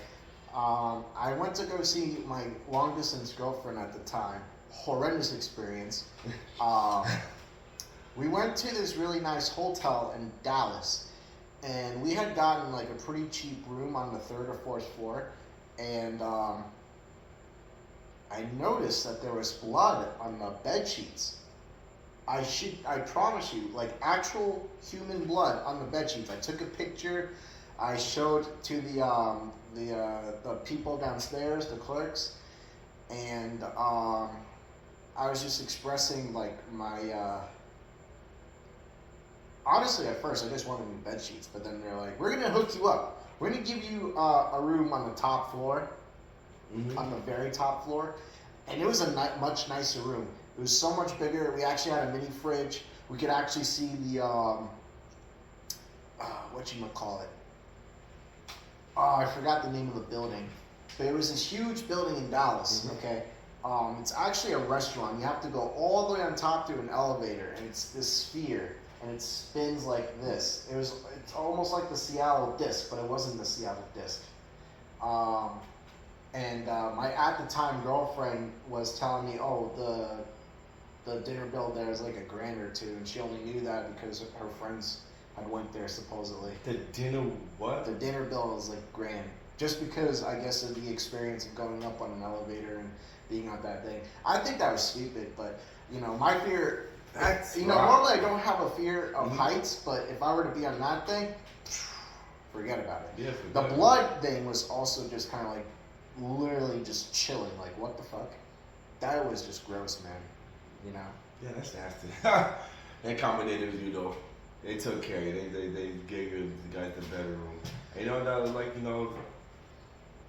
I went to go see my long distance girlfriend at the time. Horrendous experience. We went to this really nice hotel in Dallas, and we had gotten like a pretty cheap room on the 3rd or 4th floor, and I noticed that there was blood on the bed sheets. I promise you, like actual human blood on the bed sheets. I took a picture. I showed to the people downstairs, the clerks, and I was just expressing like my honestly, at first, I just wanted new bed sheets, but then they're like, we're gonna hook you up. We're gonna give you a room on the top floor, on the very top floor, and it was a much nicer room. It was so much bigger. We actually had a mini fridge. We could actually see the whatchamacallit. Oh, I forgot the name of the building, but it was this huge building in Dallas. Okay. It's actually a restaurant. You have to go all the way on top through an elevator, and it's this sphere, and it spins like this. It's almost like the Seattle disc, but it wasn't the Seattle disc. My at the time girlfriend was telling me, oh, the dinner bill there is like $1,000 or $2,000, and she only knew that because her friends had went there supposedly. The dinner what? The dinner bill was like $1,000, just because I guess of the experience of going up on an elevator and being on that thing. I think that was stupid, but my fear. Normally I don't have a fear of heights, but if I were to be on that thing, forget about it. Yeah, the blood thing was also just kind of like literally just chilling. Like, what the fuck? That was just gross, man. Yeah, that's nasty. They accommodated you though. They took care of you. They gave you the guys the better room. And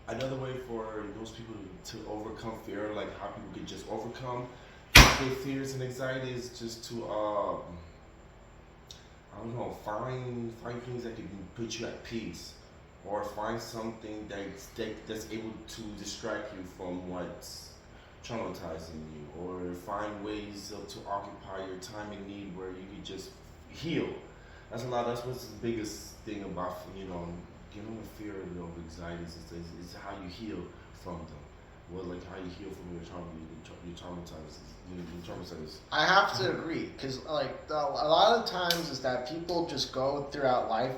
another way for those people to overcome fear, like how people could just overcome their fears and anxiety, is just to find things that can put you at peace, or find something that's able to distract you from what's traumatizing you, or find ways to occupy your time in need where you can just heal. That's what's the biggest thing about getting over fear of anxieties is how you heal from them. Well, like how you heal from your traumatizes. I have to agree, because a lot of times is that people just go throughout life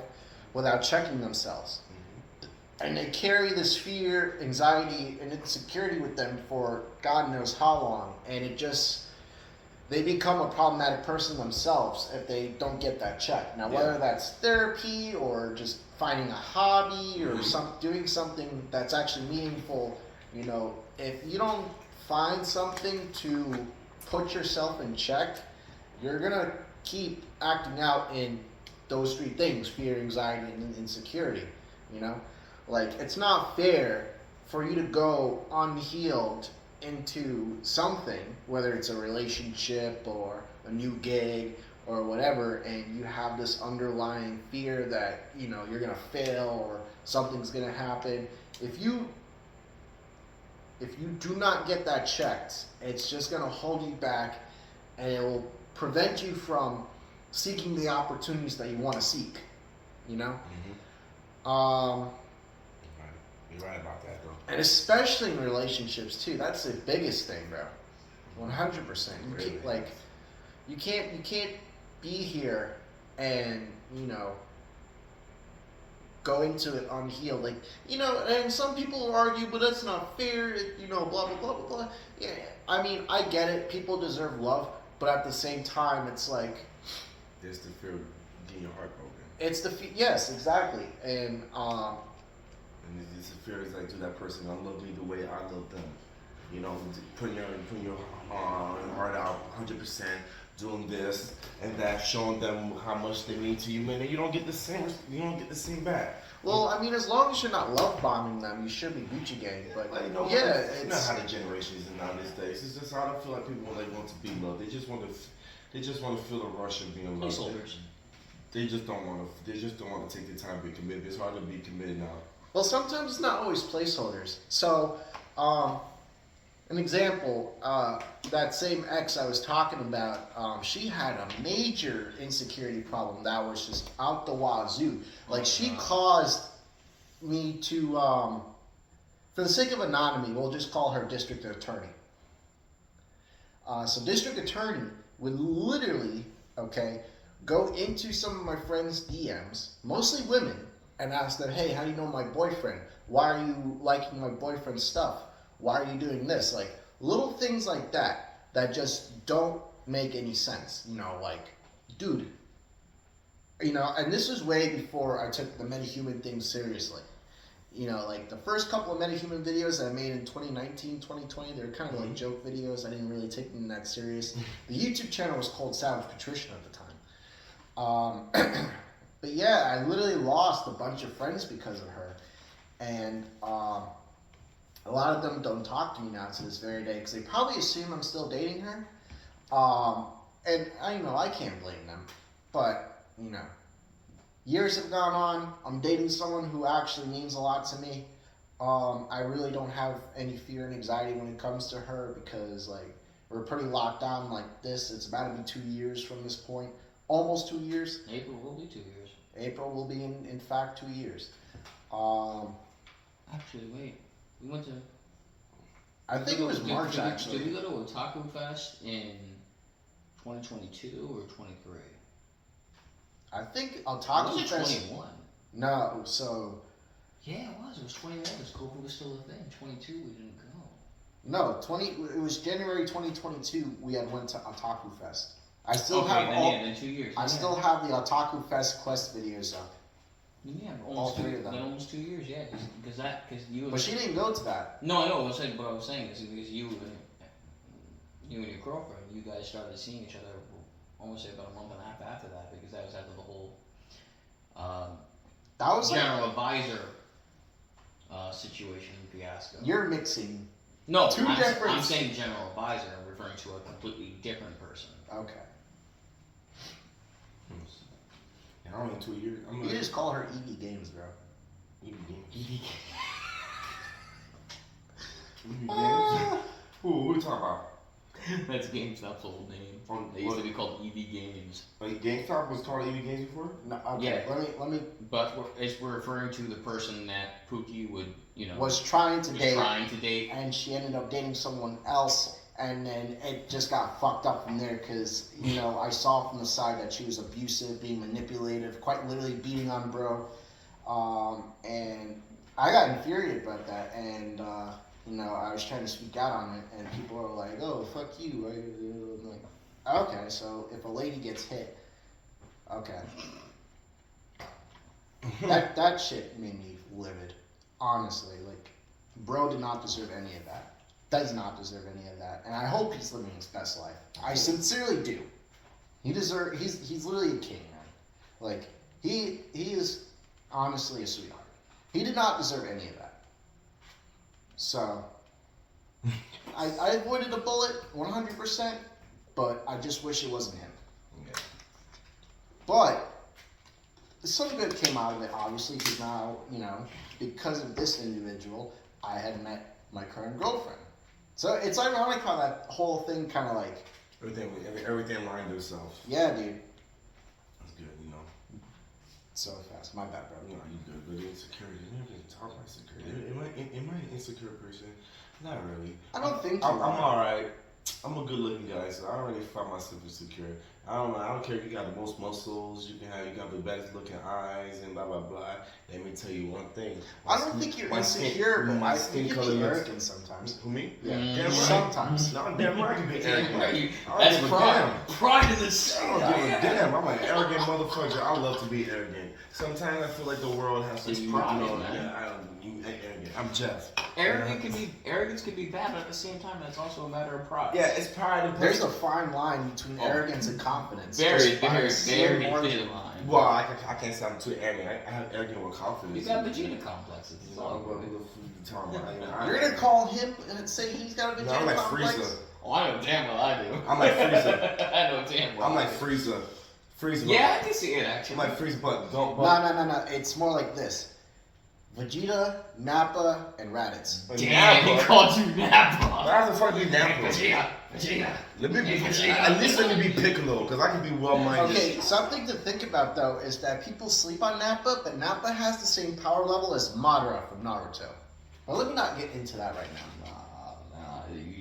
without checking themselves. And they carry this fear, anxiety, and insecurity with them for God knows how long, and they become a problematic person themselves if they don't get that check. Now, whether that's therapy or just finding a hobby or doing something that's actually meaningful, if you don't find something to put yourself in check, you're gonna keep acting out in those three things: fear, anxiety, and insecurity. It's not fair for you to go unhealed into something, whether it's a relationship or a new gig or whatever, and you have this underlying fear that you're gonna fail or something's gonna happen. If you do not get that checked, it's just gonna hold you back, and it will prevent you from seeking the opportunities that you want to seek. You're right about that, though. And especially in relationships too. That's the biggest thing, bro. 100%. You can't be here and go into it unhealed. And some people argue, but that's not fair. Blah blah blah blah blah. Yeah, I mean, I get it. People deserve love, but at the same time, it's like there's the fear of getting your heart broken. It's yes, exactly, and it's the fear is like, do that person gonna love me the way I love them? Putting your heart out 100%, doing this and that, showing them how much they mean to you, man. And you don't get the same back. Well, I mean, as long as you're not love bombing them, you should be Gucci gang. But it's not how the generation is nowadays. It's just how I feel like people want to be loved. They just want to feel the rush of being loved. They just don't want to take the time to be committed. It's hard to be committed now. Well, sometimes it's not always placeholders. So, an example, that same ex I was talking about, she had a major insecurity problem that was just out the wazoo. She caused me to, for the sake of anonymity, we'll just call her district attorney. So district attorney would literally, go into some of my friends' DMs, mostly women, and ask them, hey, how do you know my boyfriend? Why are you liking my boyfriend's stuff? Why are you doing this? Little things like that just don't make any sense. Dude. And this was way before I took the Metahuman thing seriously. The first couple of Metahuman videos that I made in 2019, 2020, they were kind of like joke videos. I didn't really take them that serious. The YouTube channel was called Savage Patrician at the time. But yeah, I literally lost a bunch of friends because of her, and a lot of them don't talk to me now to this very day because they probably assume I'm still dating her. And I can't blame them, but years have gone on. I'm dating someone who actually means a lot to me. I really don't have any fear and anxiety when it comes to her because we're pretty locked down like this. It's about to be 2 years from this point, almost 2 years. April will be 2 years. April will be in fact 2 years. Actually, wait. We went to. I think it was March actually. Did we go to Otaku Fest in 2022 or 23? I think Otaku Was it Fest. 21? No, so. Yeah, it was. It was 21. Because COVID was still a thing. 22, we didn't go. No, It was January 2022. We had went to Otaku Fest. I still Okay, have then, all. then 2 years. I still have the Otaku Fest quest videos up. Yeah, all almost three two, of them. then almost 2 years. Yeah, because you. But she didn't go to that. No, I know. What I was saying is because you and your girlfriend, you guys started seeing each other almost about a month and a half after that, because that was after the whole That was general advisor situation fiasco. You're mixing. No, two I'm different. saying general advisor. I'm referring to a completely different person. Okay. I don't know, 2 years. You just call her EV Games, bro. EV Games. Who we talking about? That's GameStop's old name. Oh, They used to be called EV Games. Like GameStop was called EV Games before? No, okay. Yeah. Let me. But we're referring to the person that Pookie would, Was trying to date, and she ended up dating someone else, and then it just got fucked up from there because I saw from the side that she was abusive, being manipulative, quite literally beating on bro, and I got infuriated about that, and I was trying to speak out on it, and people were like, "Oh, fuck you!" I'm like, okay, so if a lady gets hit, okay, that shit made me livid. Honestly, bro did not deserve any of that. Does not deserve any of that. And I hope he's living his best life. I sincerely do. He's literally a king, man. He is honestly a sweetheart. He did not deserve any of that. So, I avoided a bullet 100%, but I just wish it wasn't him. Yeah. But some good came out of it, obviously, because now, because of this individual, I had met my current girlfriend. So it's ironic how that whole thing kind of everything lined itself. yeah, dude. That's good, So fast, my bad, bro. No, you good, but insecurity. You never even talk about insecurity. Am I an insecure person? Not really. I don't think you I'm are. alright. I'm a good looking guy, so I don't really find myself insecure. I don't care if you got the most muscles you got the best looking eyes and blah blah blah. Let me tell you one thing. I don't think you're insecure, but my you skin can color be looks. arrogant sometimes. Who me? Yeah, Damn right. sometimes. No, damn right I can be arrogant. Right. I don't That's give a pride. damn. Pride in the I city. don't give a damn. I'm an arrogant motherfucker. I love to be arrogant. Sometimes I feel like the world has to It's be pride, man. you arrogant. I'm Jeff. Arrogance can be bad, but at the same time, it's also a matter of pride. Yeah, it's pride and There's a fine line between arrogance and confidence. Very There's thin more- line. Well, I can't say I'm too arrogant. I have arrogant with confidence. You got Vegeta complexes. It's all good. You're gonna call him and say he's got a No, Vegeta I'm like complex? Frieza. Oh, I know damn well I do. I'm like Frieza. I know damn well. I'm like Frieza. Frieza. Yeah, I can see it actually. I'm like Frieza, but don't. No. It's more like this. Vegeta, Nappa, and Raditz. Damn, he called you Nappa. Why the fuck be Nappa? Vegeta. Let me be. At least let me be Piccolo, because I can be well-minded. Okay, something to think about though is that people sleep on Nappa, but Nappa has the same power level as Madara from Naruto. Well, let me not get into that right now.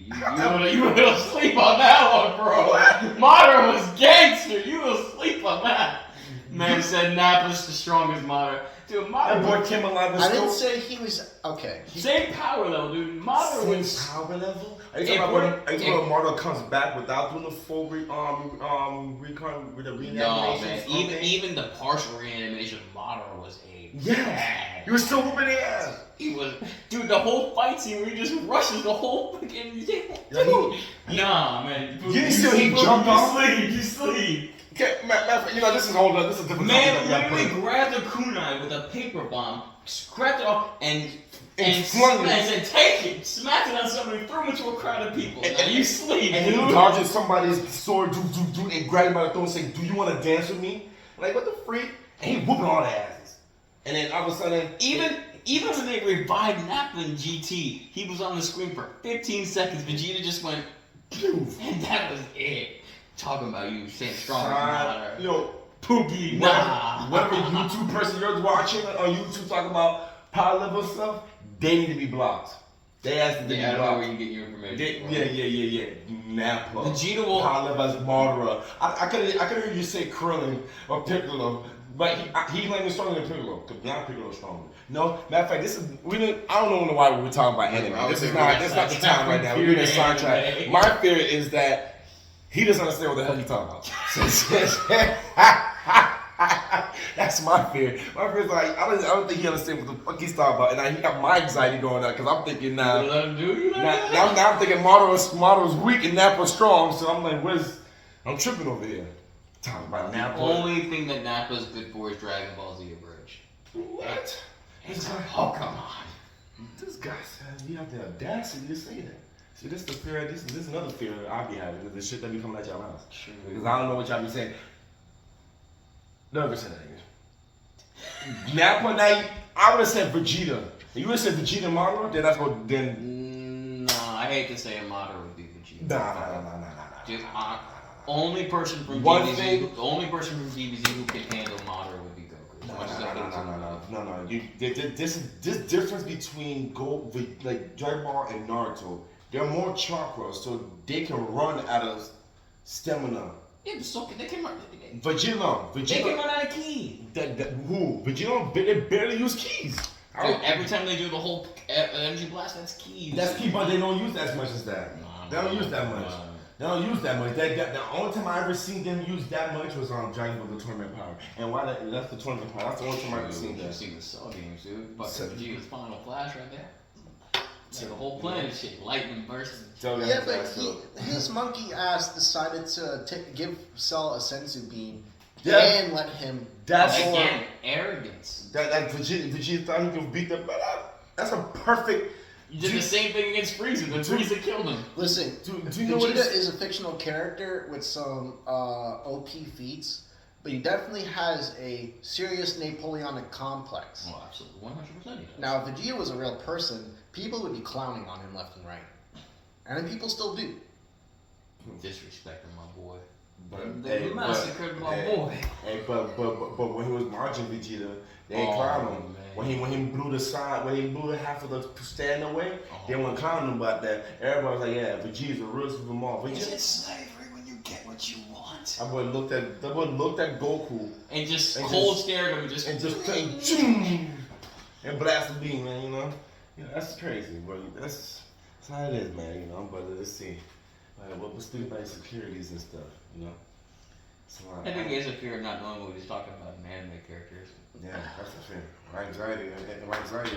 You will sleep on that one, bro. Madara was gangster. You will sleep on that. Man said Nappa's the strongest Madara. Dude, That Madara. boy came alive and I didn't say he was okay. Same power level, dude. Madara was. Same power level. Are you talking about when Marvel comes back without doing the full recon with the reanimation? No, man. Even the partial reanimation of Madara was a. Yeah. You were still whooping their ass. He was, dude. The whole fight scene where he just rushes the whole fucking. Yeah, Nah, man. You didn't see when he jumped off? You sleep. Okay, you know, this is hold up. This is a different Man topic that we literally gotta put grabbed a kunai with a paper bomb, scrapped it off, and flung it. and said, "Take it!" Smacked it on somebody, threw him into a crowd of people. Now you sleep. And he was dodging somebody's sword, and grabbed him by the throat, saying, "Do you want to dance with me?" Like, what the freak? And he whooping all the asses. And then all of a sudden, Even when they revived Nappa in GT, he was on the screen for 15 seconds. Vegeta just went, and that was it. Talking about you saying strong water. Yo, Pookie, Nah. whatever YouTube person you're watching on YouTube talking about power level stuff, they need to be blocked. They asked to be I don't know blocked. where you get your information from. Yeah. Nappa. Vegeta will. Power level as Madara. I could hear you say Krillin or Piccolo, but he's not even stronger than Piccolo. Because now Piccolo's stronger. No, matter of fact, this is I don't know why we're talking about anime. This is not the time right now. We're doing a sidetrack. My fear is that he doesn't understand what the hell he's talking about. That's my fear. My fear is like I don't think he understands what the fuck he's talking about, and he got my anxiety going on because I'm thinking now. Now I'm thinking Madara's weak and Nappa's strong, so I'm like, I'm tripping over here. Talking about Nappa. The only thing that Nappa's good for is Dragon Ball Z Abridged. What? Oh, come on. This guy said you have the audacity to say that. See, this is the fear. This is another fear I be having. The shit that be coming at y'all mouths. Sure. Because I don't know what y'all be saying. Never say that again. Nappa, now I would have said Vegeta. If you would have said Vegeta Madara, then that's what. Then. No, I hate to say a Madara would be Vegeta. Nah. Just only person from One DBZ, thing- the only person from DBZ who can handle Madara would be Goku. As much as I hate to- No. This difference between like Dragon Ball and Naruto. They're more chakras, so they can run out of stamina. Yeah, but so they can run. Vegeta. They can run out of ki. Who? Vegeta, they barely use keys. Dude, every time they do the whole energy blast, that's ki. That's key, but they don't use as much as that. They don't use that much. They don't use that much. The only time I ever seen them use that much was on Dragon Ball: The Tournament Power. And why that's the Tournament Power. That's the only time I ever seen that. You've seen the Cell games, dude. Fucking Vegeta's Final Flash right there. Like the whole planet shit, lightning bursts. Yeah, but his monkey ass decided to give Cell a sensu beam and let him. That's Again, arrogance. That Vegeta thought he could beat them, but that's a perfect. You did the same thing against Frieza, but Frieza killed him. Listen, do you know what Vegeta is a fictional character with some OP feats, but he definitely has a serious Napoleonic complex. Oh, absolutely, 100% he does. Now, if Vegeta was a real person, people would be clowning on him left and right. And then people still do. Disrespecting my boy. They massacred my boy. But when he was marching Vegeta, they ain't clown him. Man. When he blew the side, when he blew the half of the stand away, they weren't clowning him about that. Everybody was like, "Yeah, Vegeta's the realest of them all." Is it slavery when you get what you want? That boy looked at Goku And just And cold just- stared him and just playing and blast the beam, man. You know, that's crazy, but that's how it is, man. You know, but let's see. We'll speak about insecurities and stuff. You know. So, I think he has a fear of not knowing what he's talking about in anime characters. yeah, that's a fear. My anxiety.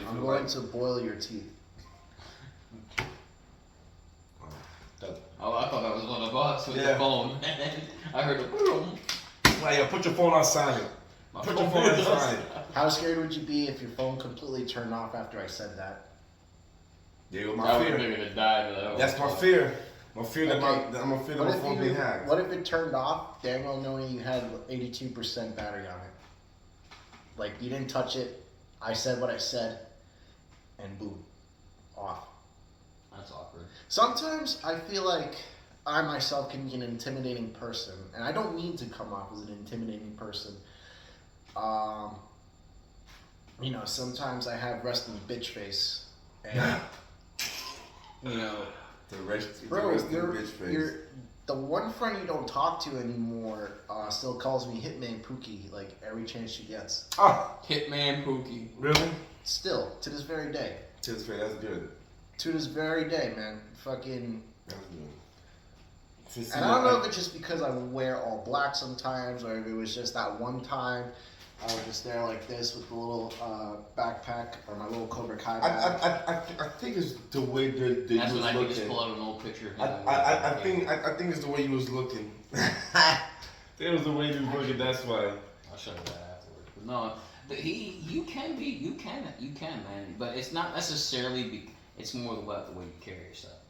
I'm going to boil your teeth. Oh, I thought that was one of us with the Yeah. phone. I heard a boom. Like, yo, put your phone on silent. Put your phone on silent. How scared would you be if your phone completely turned off after I said that? There go I my was fear. gonna die though. That's my fear. My fear that Okay. I'm afraid that my phone being hacked. What if it turned off, damn well knowing you had 82% battery on it? Like, you didn't touch it, I said what I said, and boom, off. That's awkward. Sometimes I feel like I myself can be an intimidating person, and I don't mean to come off as an intimidating person. You know, sometimes I have resting bitch face, and you know, bro, you're the one friend you don't talk to anymore. Still calls me Hitman Pookie like every chance she gets. Hitman Pookie. Really? Still to this very day. That's good. To this very day, man. Fucking. That's good. And I don't know if it's just because I wear all black sometimes, or if it was just that one time I was just there like this with the little backpack or my little Cobra Kai bag. I think it's the way that you That's was when I could just looking. pull out an old picture of him. I think it's the way you was looking. There was the way he was working. That's why. I'll show you that afterwards. But no, you can, man. But it's not necessarily. It's more about the way you carry yourself.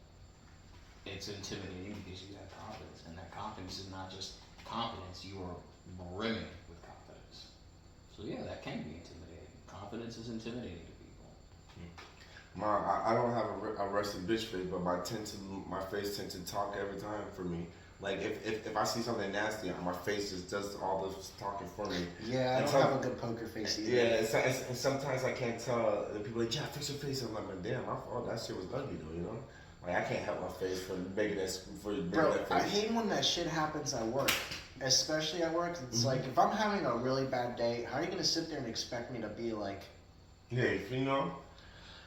It's intimidating because you have confidence, and that confidence is not just confidence. You are brimming with confidence. So yeah, that can be intimidating. Confidence is intimidating to people. I don't have a rested bitch face, but my face tends to talk every time for me. Like if I see something nasty, my face just does all the talking for me. Yeah, I don't have a good poker face either. Yeah, and sometimes I can't tell. People are like, yeah, fix your face. I'm like, damn, I thought that shit was ugly though, you know? Like I can't help my face for making that Bro, that face. I hate when that shit happens at work. Especially at work. It's like, if I'm having a really bad day, how are you going to sit there and expect me to be like... Yeah, you know,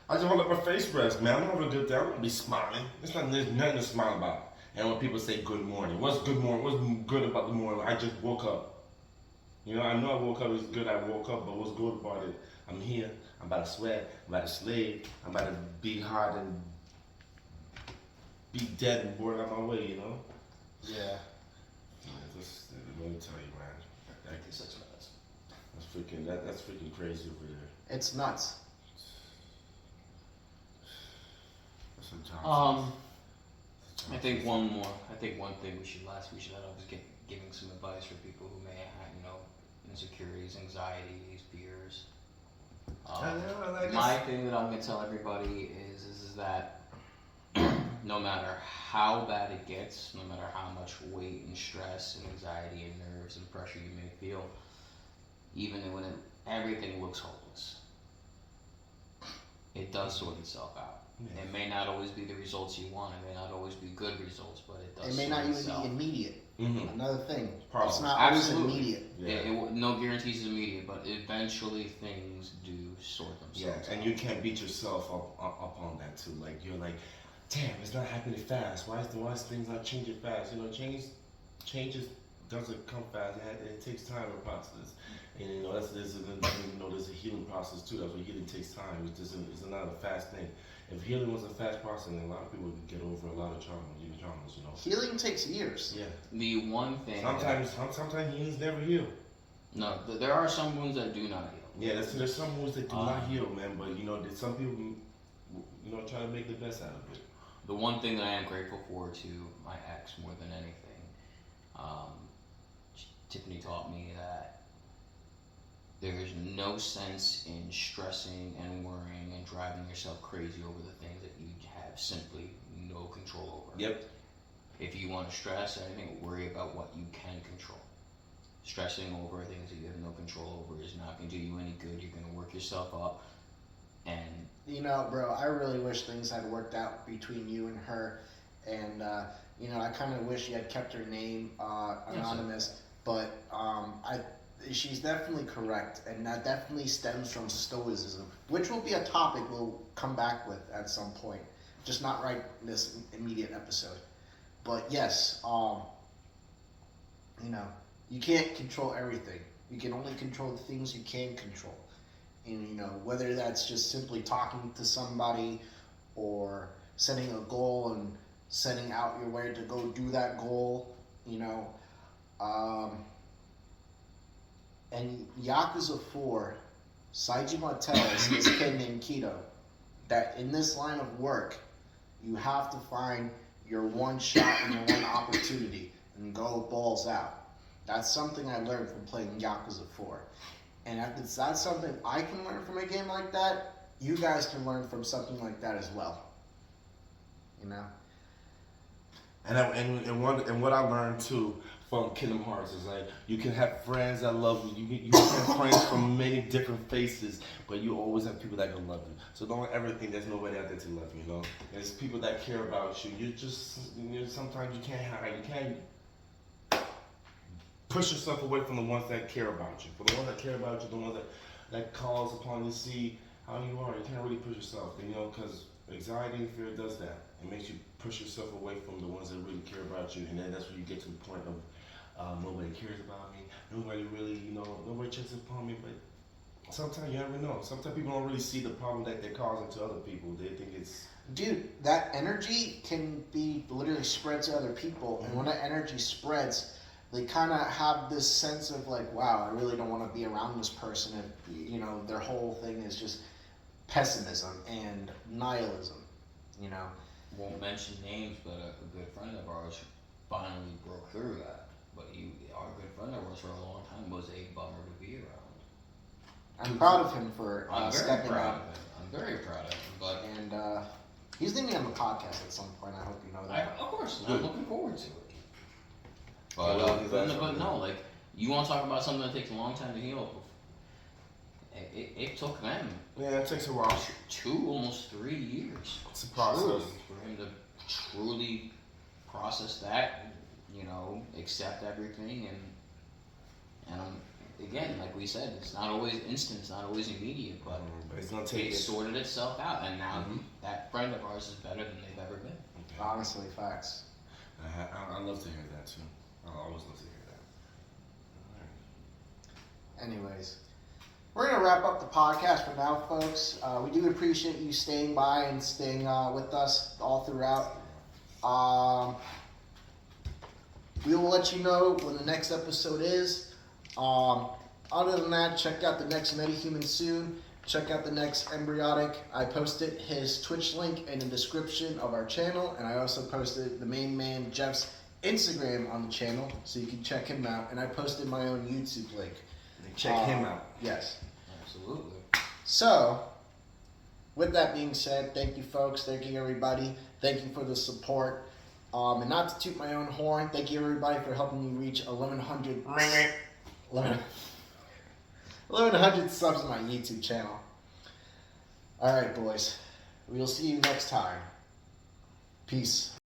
I just want to let my face rest, man. I'm having a good day. I'm going to be smiling. There's nothing to smile about. And when people say good morning, what's good morning? What's good about the morning? I just woke up. You know, I know I woke up. It's good I woke up, but what's good about it? I'm here. I'm about to sweat. I'm about to slave. I'm about to be hard and be dead and bored out my way, you know? Yeah. Let me tell you, man. That's freaking crazy over there. It's nuts. I think one thing we should head off is giving some advice for people who may have, insecurities, anxieties, fears. My thing that I'm gonna tell everybody is that no matter how bad it gets, no matter how much weight and stress and anxiety and nerves and pressure you may feel, even when everything looks hopeless, it does sort itself out. Yeah. It may not always be the results you want. It may not always be good results, but it does. It may not even be immediate. Mm-hmm. Another thing, Probably. It's not always immediate. Yeah. No guarantees is immediate, but eventually things do sort themselves out. And you can't beat yourself up on that too. Like you're like, damn, it's not happening fast. Why is things not changing fast? Changes doesn't come fast. It takes time to process. And there's a healing process too. That's why healing takes time. It's not a fast thing. If healing was a fast process, then a lot of people would get over a lot of traumas, you know. Healing takes years. Yeah. The one thing. Sometimes healings never heal. No, there are some wounds that do not heal. Yeah, there's some wounds that do not heal, man. But some people, try to make the best out of it. The one thing that I am grateful for to my ex more than anything, Tiffany taught me that there is no sense in stressing and worrying and driving yourself crazy over the things that you have simply no control over. Yep. If you want to stress anything, worry about what you can control. Stressing over things that you have no control over is not going to do you any good. You're going to work yourself up. And bro, I really wish things had worked out between you and her. And, I kind of wish you had kept her name anonymous. But she's definitely correct, and that definitely stems from stoicism, which will be a topic we'll come back with at some point, just not right in this immediate episode. But yes, you can't control everything. You can only control the things you can control. And whether that's just simply talking to somebody or setting a goal and setting out your way to go do that goal, and Yakuza 4, Saijima tells this kid named Kido that in this line of work, you have to find your one shot and your one opportunity and go balls out. That's something I learned from playing Yakuza 4. And if that's something I can learn from a game like that, you guys can learn from something like that as well. And what I learned too from Kingdom Hearts is like you can have friends that love you. You can have friends from many different faces, but you always have people that can love you. So don't ever think there's nobody out there to love you. There's people that care about you. You just sometimes you can't hide. You can't push yourself away from the ones that care about you. For the ones that care about you, the ones that calls upon you to see how you are. You can't really push yourself, because anxiety and fear does that. It makes you push yourself away from the ones that really care about you, and then that's when you get to the point of nobody cares about me, nobody really, nobody checks upon me. But sometimes you never know. Sometimes people don't really see the problem that they're causing to other people. They think it's... Dude, that energy can be literally spread to other people, and when that energy spreads, they kind of have this sense of like, wow, I really don't want to be around this person, and you know, their whole thing is just pessimism and nihilism, you know. Won't mention names, but a good friend of ours finally broke through that. But our good friend of ours for a long time was a bummer to be around. I'm proud of him for I'm very stepping proud up. of him. I'm very proud of him. But And he's leaving on the podcast at some point. I hope you know that. of course, I'm looking forward to it. But, Well, but no, like, you want to talk about something that takes a long time to heal? It took them Yeah, it takes a while. 2, almost 3 years. It's a process. Truly, for him to truly process that, you know, accept everything, and again, like we said, it's not always instant, it's not always immediate, but It's gonna take it it. sorted itself out, and now Mhm. that friend of ours is better than they've ever been. Honestly, facts. I love to hear that too. I always love to hear that. Anyways, we're going to wrap up the podcast for now, folks. We do appreciate you staying by and staying with us all throughout. We will let you know when the next episode is. Other than that, check out the next Metahuman soon. Check out the next Embryonic. I posted his Twitch link in the description of our channel, and I also posted the main man Jeff's Instagram on the channel, so you can check him out. And I posted my own YouTube link. Check him out. Yes. Absolutely. So, with that being said, thank you, folks. Thank you, everybody. Thank you for the support. And not to toot my own horn, thank you, everybody, for helping me reach 1,100 subs on my YouTube channel. All right, boys. We'll see you next time. Peace.